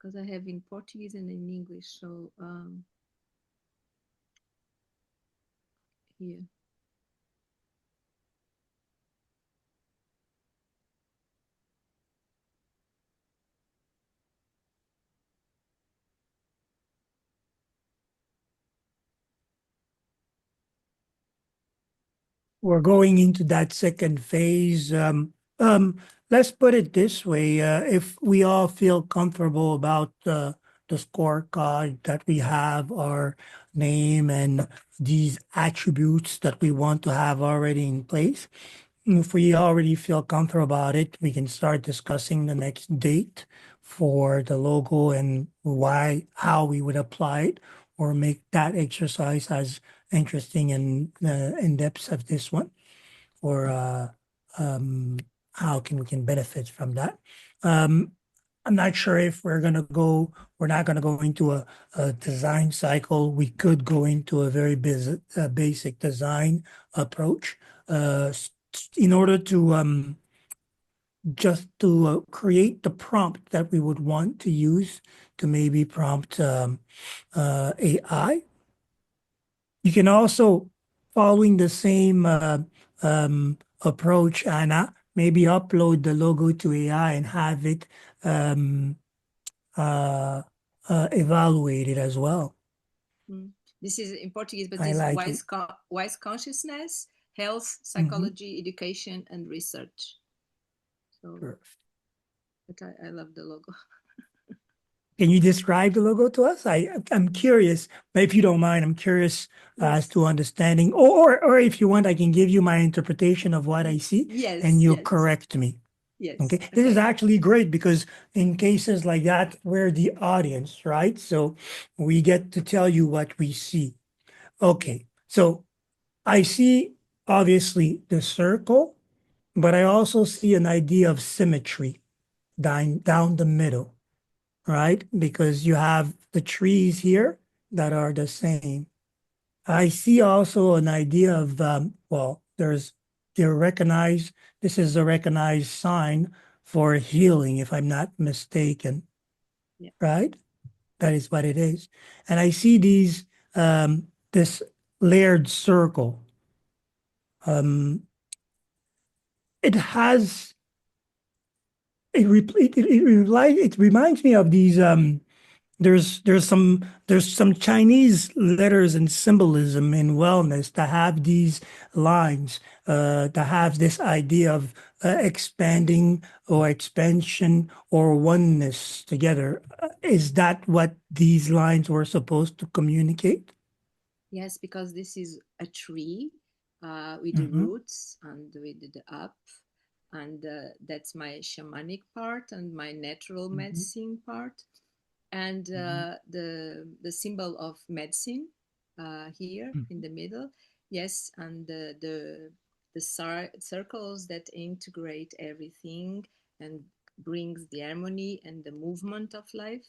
Because I have in Portuguese and in English. So, here. We're going into that second phase. Let's put it this way. If we all feel comfortable about the scorecard that we have, our name and these attributes that we want to have already in place, if we already feel comfortable about it, we can start discussing the next date for the logo and how we would apply it, or make that exercise as interesting and in depth of this one, or how we can benefit from that. I'm not sure if we're not gonna go into a design cycle. We could go into a very basic design approach in order to just to create the prompt that we would want to use to maybe prompt AI. You can also, following the same approach, Anna, maybe upload the logo to AI and have it evaluated as well. This is in Portuguese, but I this like wise consciousness, health, psychology, education, and research. So, but I love the logo. Can you describe the logo to us? I'm curious, but if you don't mind, I'm curious as to understanding, or if you want, I can give you my interpretation of what I see, and you'll correct me. Yes. Okay. This is actually great because in cases like that, we're the audience, right? So we get to tell you what we see. Okay. So I see obviously the circle, but I also see an idea of symmetry down the middle, right? Because you have the trees here that are the same. I see also an idea of, well, this is a recognized sign for healing, if I'm not mistaken, right? That is what it is. And I see this layered circle. It has, it reminds me of these there's some Chinese letters and symbolism in wellness that have these lines, that have this idea of expanding or expansion or oneness together. Is that what these lines were supposed to communicate? Yes, because this is a tree with the Mm-hmm. roots and with the up, and that's my shamanic part and my natural Mm-hmm. medicine part, and the symbol of medicine here in the middle. Yes, and the circles that integrate everything and brings the harmony and the movement of life,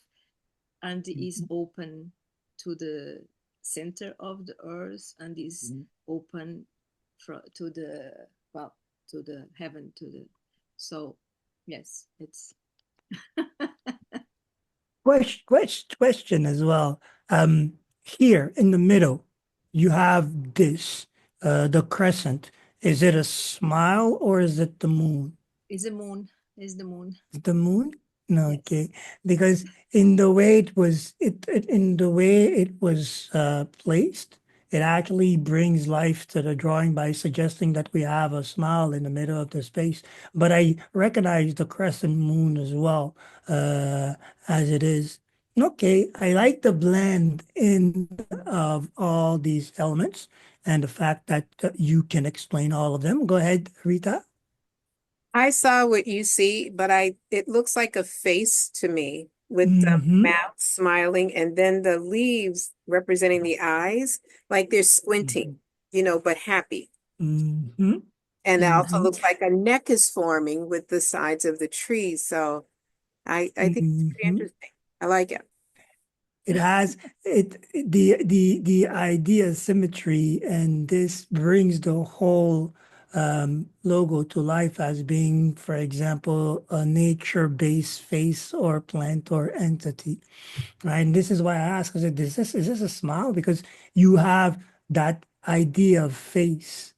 and is Mm-hmm. open to the center of the earth, and is open to the, well, to the heaven, to the, so yes, it's Question as well. Here in the middle, you have this, the crescent. Is it a smile or is it the moon? is the moon, is the moon. The moon? No, Yes. okay. Because in the way in the way it was placed, it actually brings life to the drawing by suggesting that we have a smile in the middle of the space. But I recognize the crescent moon as well, as it is. Okay, I like the blend in of all these elements and the fact that you can explain all of them. Go ahead, Rita. I saw what you see, but it looks like a face to me with the Mm-hmm. mouth smiling and then the leaves representing the eyes, like they're squinting, but happy. Mm-hmm. And it also Mm-hmm. looks like a neck is forming with the sides of the tree. So I think it's pretty Mm-hmm. interesting. I like it. It has the idea symmetry, and this brings the whole logo to life as being, for example, a nature-based face or plant or entity, right? And this is why I ask, is this a smile? Because you have that idea of face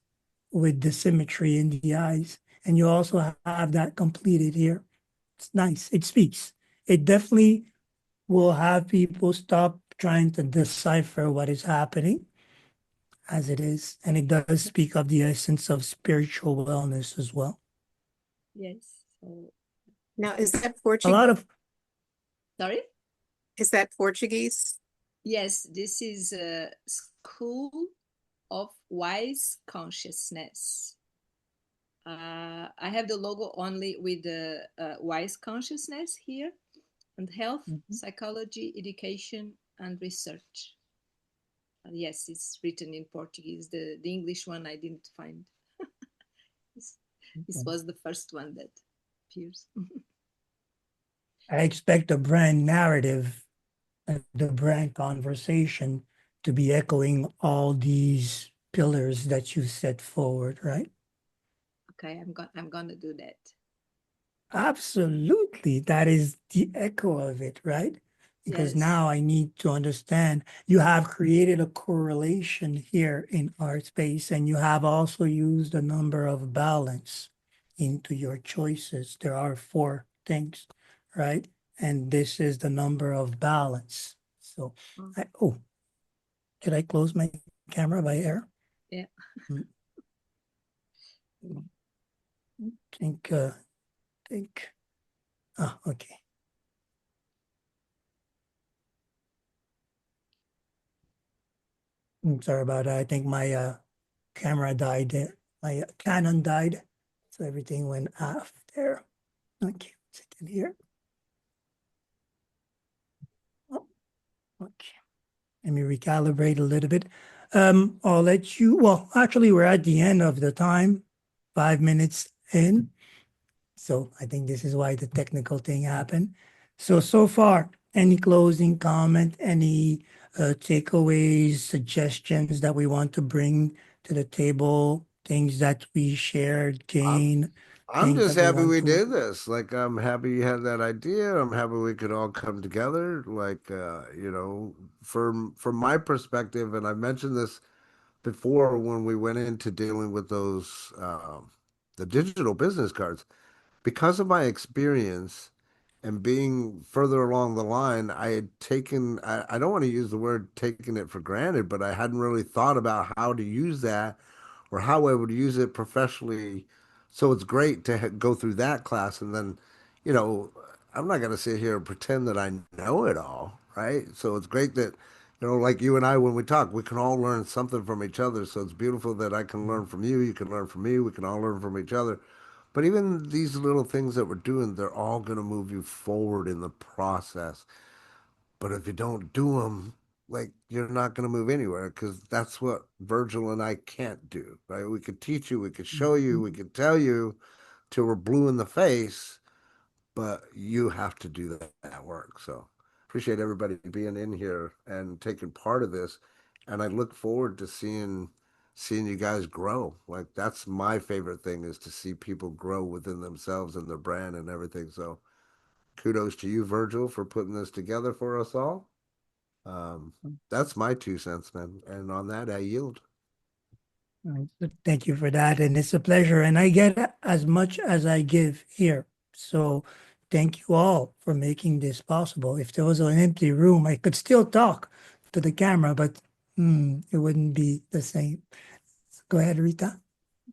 with the symmetry in the eyes, and you also have that completed here. It's nice. It speaks. It definitely will have people stop trying to decipher what is happening as it is. And it does speak of the essence of spiritual wellness as well. Yes. So, Now, is that A lot Portuguese? of, sorry. Is that Portuguese? Yes, this is a school of wise consciousness. I have the logo only with the wise consciousness here, and health, psychology, education, and research. Yes, it's written in Portuguese. The English one I didn't find. This was the first one that appears. I expect the brand narrative, the brand conversation to be echoing all these pillars that you set forward, right? Okay, I'm gonna do that. Absolutely. That is the echo of it, right? Because Yes. now I need to understand you have created a correlation here in our space, and you have also used a number of balance into your choices. There are four things, right? And this is the number of balance. So, oh, did I close my camera by error? Yeah. Mm, think, okay. Sorry about that. I think my camera died there. My Canon died. So everything went off there. Okay, sit in here. Oh, okay. Let me recalibrate a little bit. I'll let you, well, actually, we're at the end of the time, 5 minutes in. So I think this is why the technical thing happened. So far, any closing comment, any takeaways, suggestions that we want to bring to the table, things that we shared, gain, I'm things just that we happy want we to. did this. Like, I'm happy you had that idea. I'm happy we could all come together. Like, from my perspective, and I mentioned this before when we went into dealing with the digital business cards, because of my experience And being further along the line, I had taken, I don't want to use the word taking it for granted, but I hadn't really thought about how to use that or how I would use it professionally. So it's great to go through that class. And then, you know, I'm not going to sit here and pretend that I know it all, right? So it's great that, you know, like you and I, when we talk, we can all learn something from each other. So it's beautiful that I can learn from you, you can learn from me, we can all learn from each other. But even these little things that we're doing, they're all going to move you forward in the process. But if you don't do them, like you're not going to move anywhere because that's what Virgil and I can't do, right? We could teach you, we could show you, we could tell you till we're blue in the face, but you have to do that work. So appreciate everybody being in here and taking part of this. And I look forward to seeing you guys grow. Like that's my favorite thing is to see people grow within themselves and their brand and everything. So kudos to you, Virgil, for putting this together for us all. That's my 2 cents, man. And on that, I yield. Thank you for that. And it's a pleasure. And I get as much as I give here. So thank you all for making this possible. If there was an empty room, I could still talk to the camera, but it wouldn't be the same. So go ahead, Rita.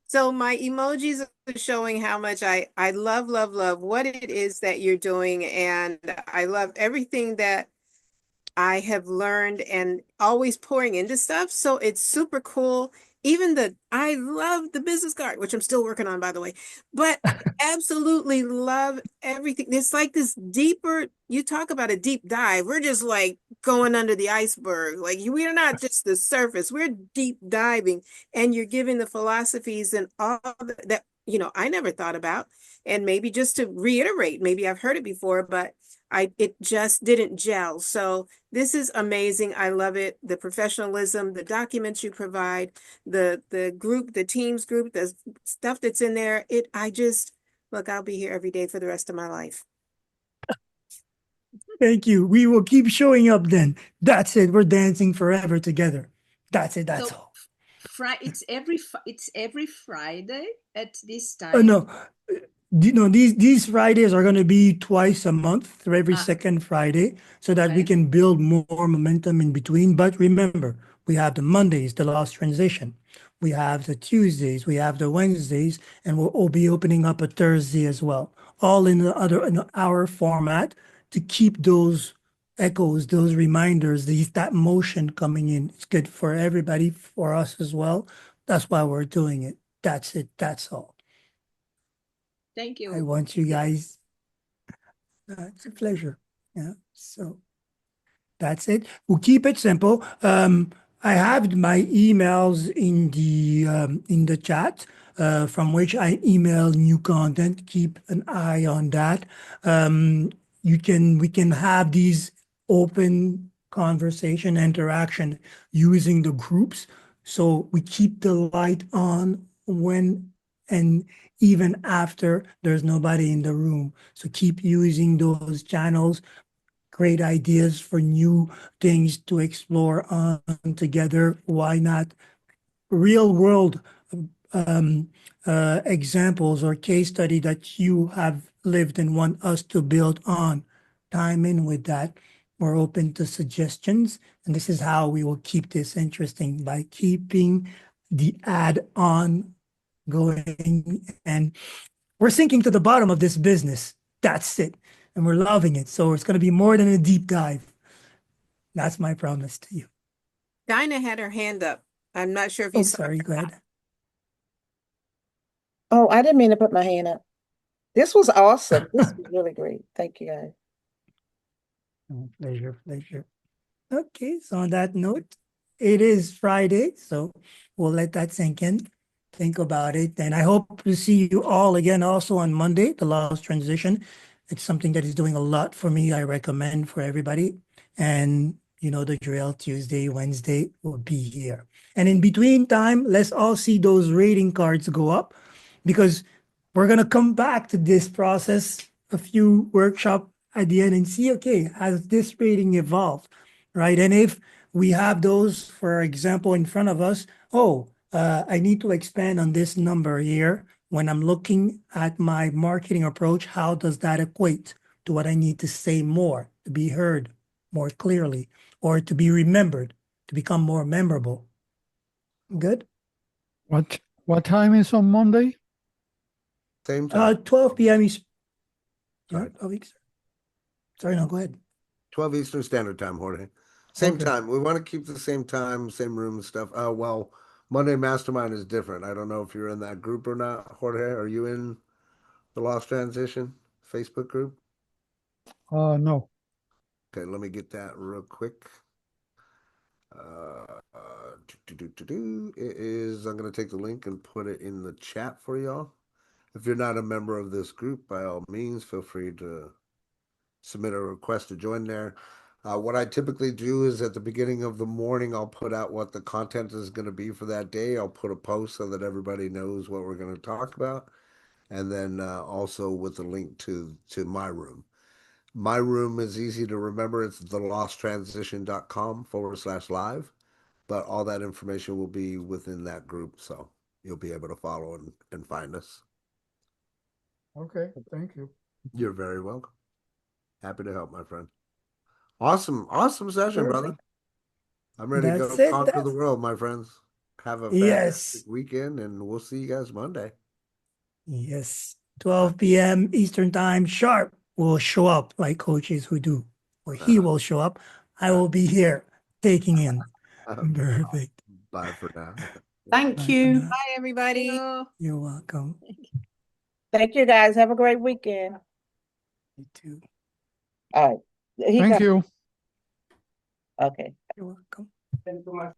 So my emojis are showing how much I love, love, love what it is that you're doing. And I love everything that I have learned and always pouring into stuff. So it's super cool. I love the business card, which I'm still working on, by the way, but absolutely love everything. It's like this deeper, you talk about a deep dive. We're just like going under the iceberg. Like we're not just the surface, we're deep diving, and you're giving the philosophies and all that, I never thought about. And maybe just to reiterate, maybe I've heard it before, but it just didn't gel. So this is amazing. I love it. The professionalism, the documents you provide, the group, the teams group, the stuff that's in there. Look, I'll be here every day for the rest of my life. Thank you. We will keep showing up then. That's it. We're dancing forever together. That's it. That's all. It's every Friday at this time. No, these Fridays are going to be twice a month, or every second Friday, so that we can build more momentum in between. But remember, we have the Mondays, the last transition. We have the Tuesdays, we have the Wednesdays, and we'll be opening up a Thursday as well, all in our format to keep those echoes, those reminders, that motion coming in. It's good for everybody, for us as well. That's why we're doing it. That's it. That's all. Thank you. I want you guys. It's a pleasure. Yeah. So that's it. We'll keep it simple. I have my emails in the chat, from which I email new content. Keep an eye on that. We can have these open conversation interaction using the groups. So we keep the light on when and even after there's nobody in the room. So keep using those channels. Great ideas for new things to explore on together. Why not real world examples or case study that you have lived and want us to build on? Time in with that. We're open to suggestions. And this is how we will keep this interesting, by keeping the add-on going. And we're sinking to the bottom of this business. That's it. And we're loving it. So it's going to be more than a deep dive. That's my promise to you. Dinah had her hand up. I'm not sure if you saw. Sorry, go ahead. Oh, I didn't mean to put my hand up. This was awesome. This was really great. Thank you, guys. Oh, pleasure, pleasure. Okay, so on that note, it is Friday, so we'll let that sink in. Think about it. And I hope to see you all again also on Monday, the last transition. It's something that is doing a lot for me. I recommend for everybody. And you know the drill, Tuesday, Wednesday will be here. And in between time, let's all see those rating cards go up, because we're going to come back to this process, a few workshop at the end, and see, okay, has this rating evolved, right? And if we have those, for example, in front of us, I need to expand on this number here. When I'm looking at my marketing approach, how does that equate, to what I need to say more, to be heard more clearly, or to be remembered, to become more memorable. Good? What time is on Monday? Same time. 12 p.m. Eastern. Sorry. Yeah, 12 Eastern. Sorry, no, go ahead. 12 Eastern Standard Time, Jorge. Same Okay. time. We want to keep the same time, same room and stuff. Well, Monday Mastermind is different. I don't know if you're in that group or not, Jorge. Are you in the Lost Transition Facebook group? No. Okay, let me get that real quick. It is, I'm going to take the link and put it in the chat for y'all. If you're not a member of this group, by all means, feel free to submit a request to join there. What I typically do is at the beginning of the morning, I'll put out what the content is going to be for that day. I'll put a post so that everybody knows what we're going to talk about. And then also with the link to my room. My room is easy to remember. It's thelosttransition.com/live. But all that information will be within that group. So you'll be able to follow and find us. Okay, thank you. You're very welcome. Happy to help, my friend. Awesome session, brother. Perfect. I'm ready to That's go it. conquer the world, my friends. Have a fantastic Yes. weekend, and we'll see you guys Monday. Yes. 12 p.m. Eastern Time sharp. We'll show up like coaches who do, or he will show up. I will be here taking in. Perfect. Bye for now. Thank Bye for you. now. Bye, everybody. Hello. You're welcome. Thank you, guys. Have a great weekend. You too. All right. Thank you. Okay. You're welcome. Thank you so much.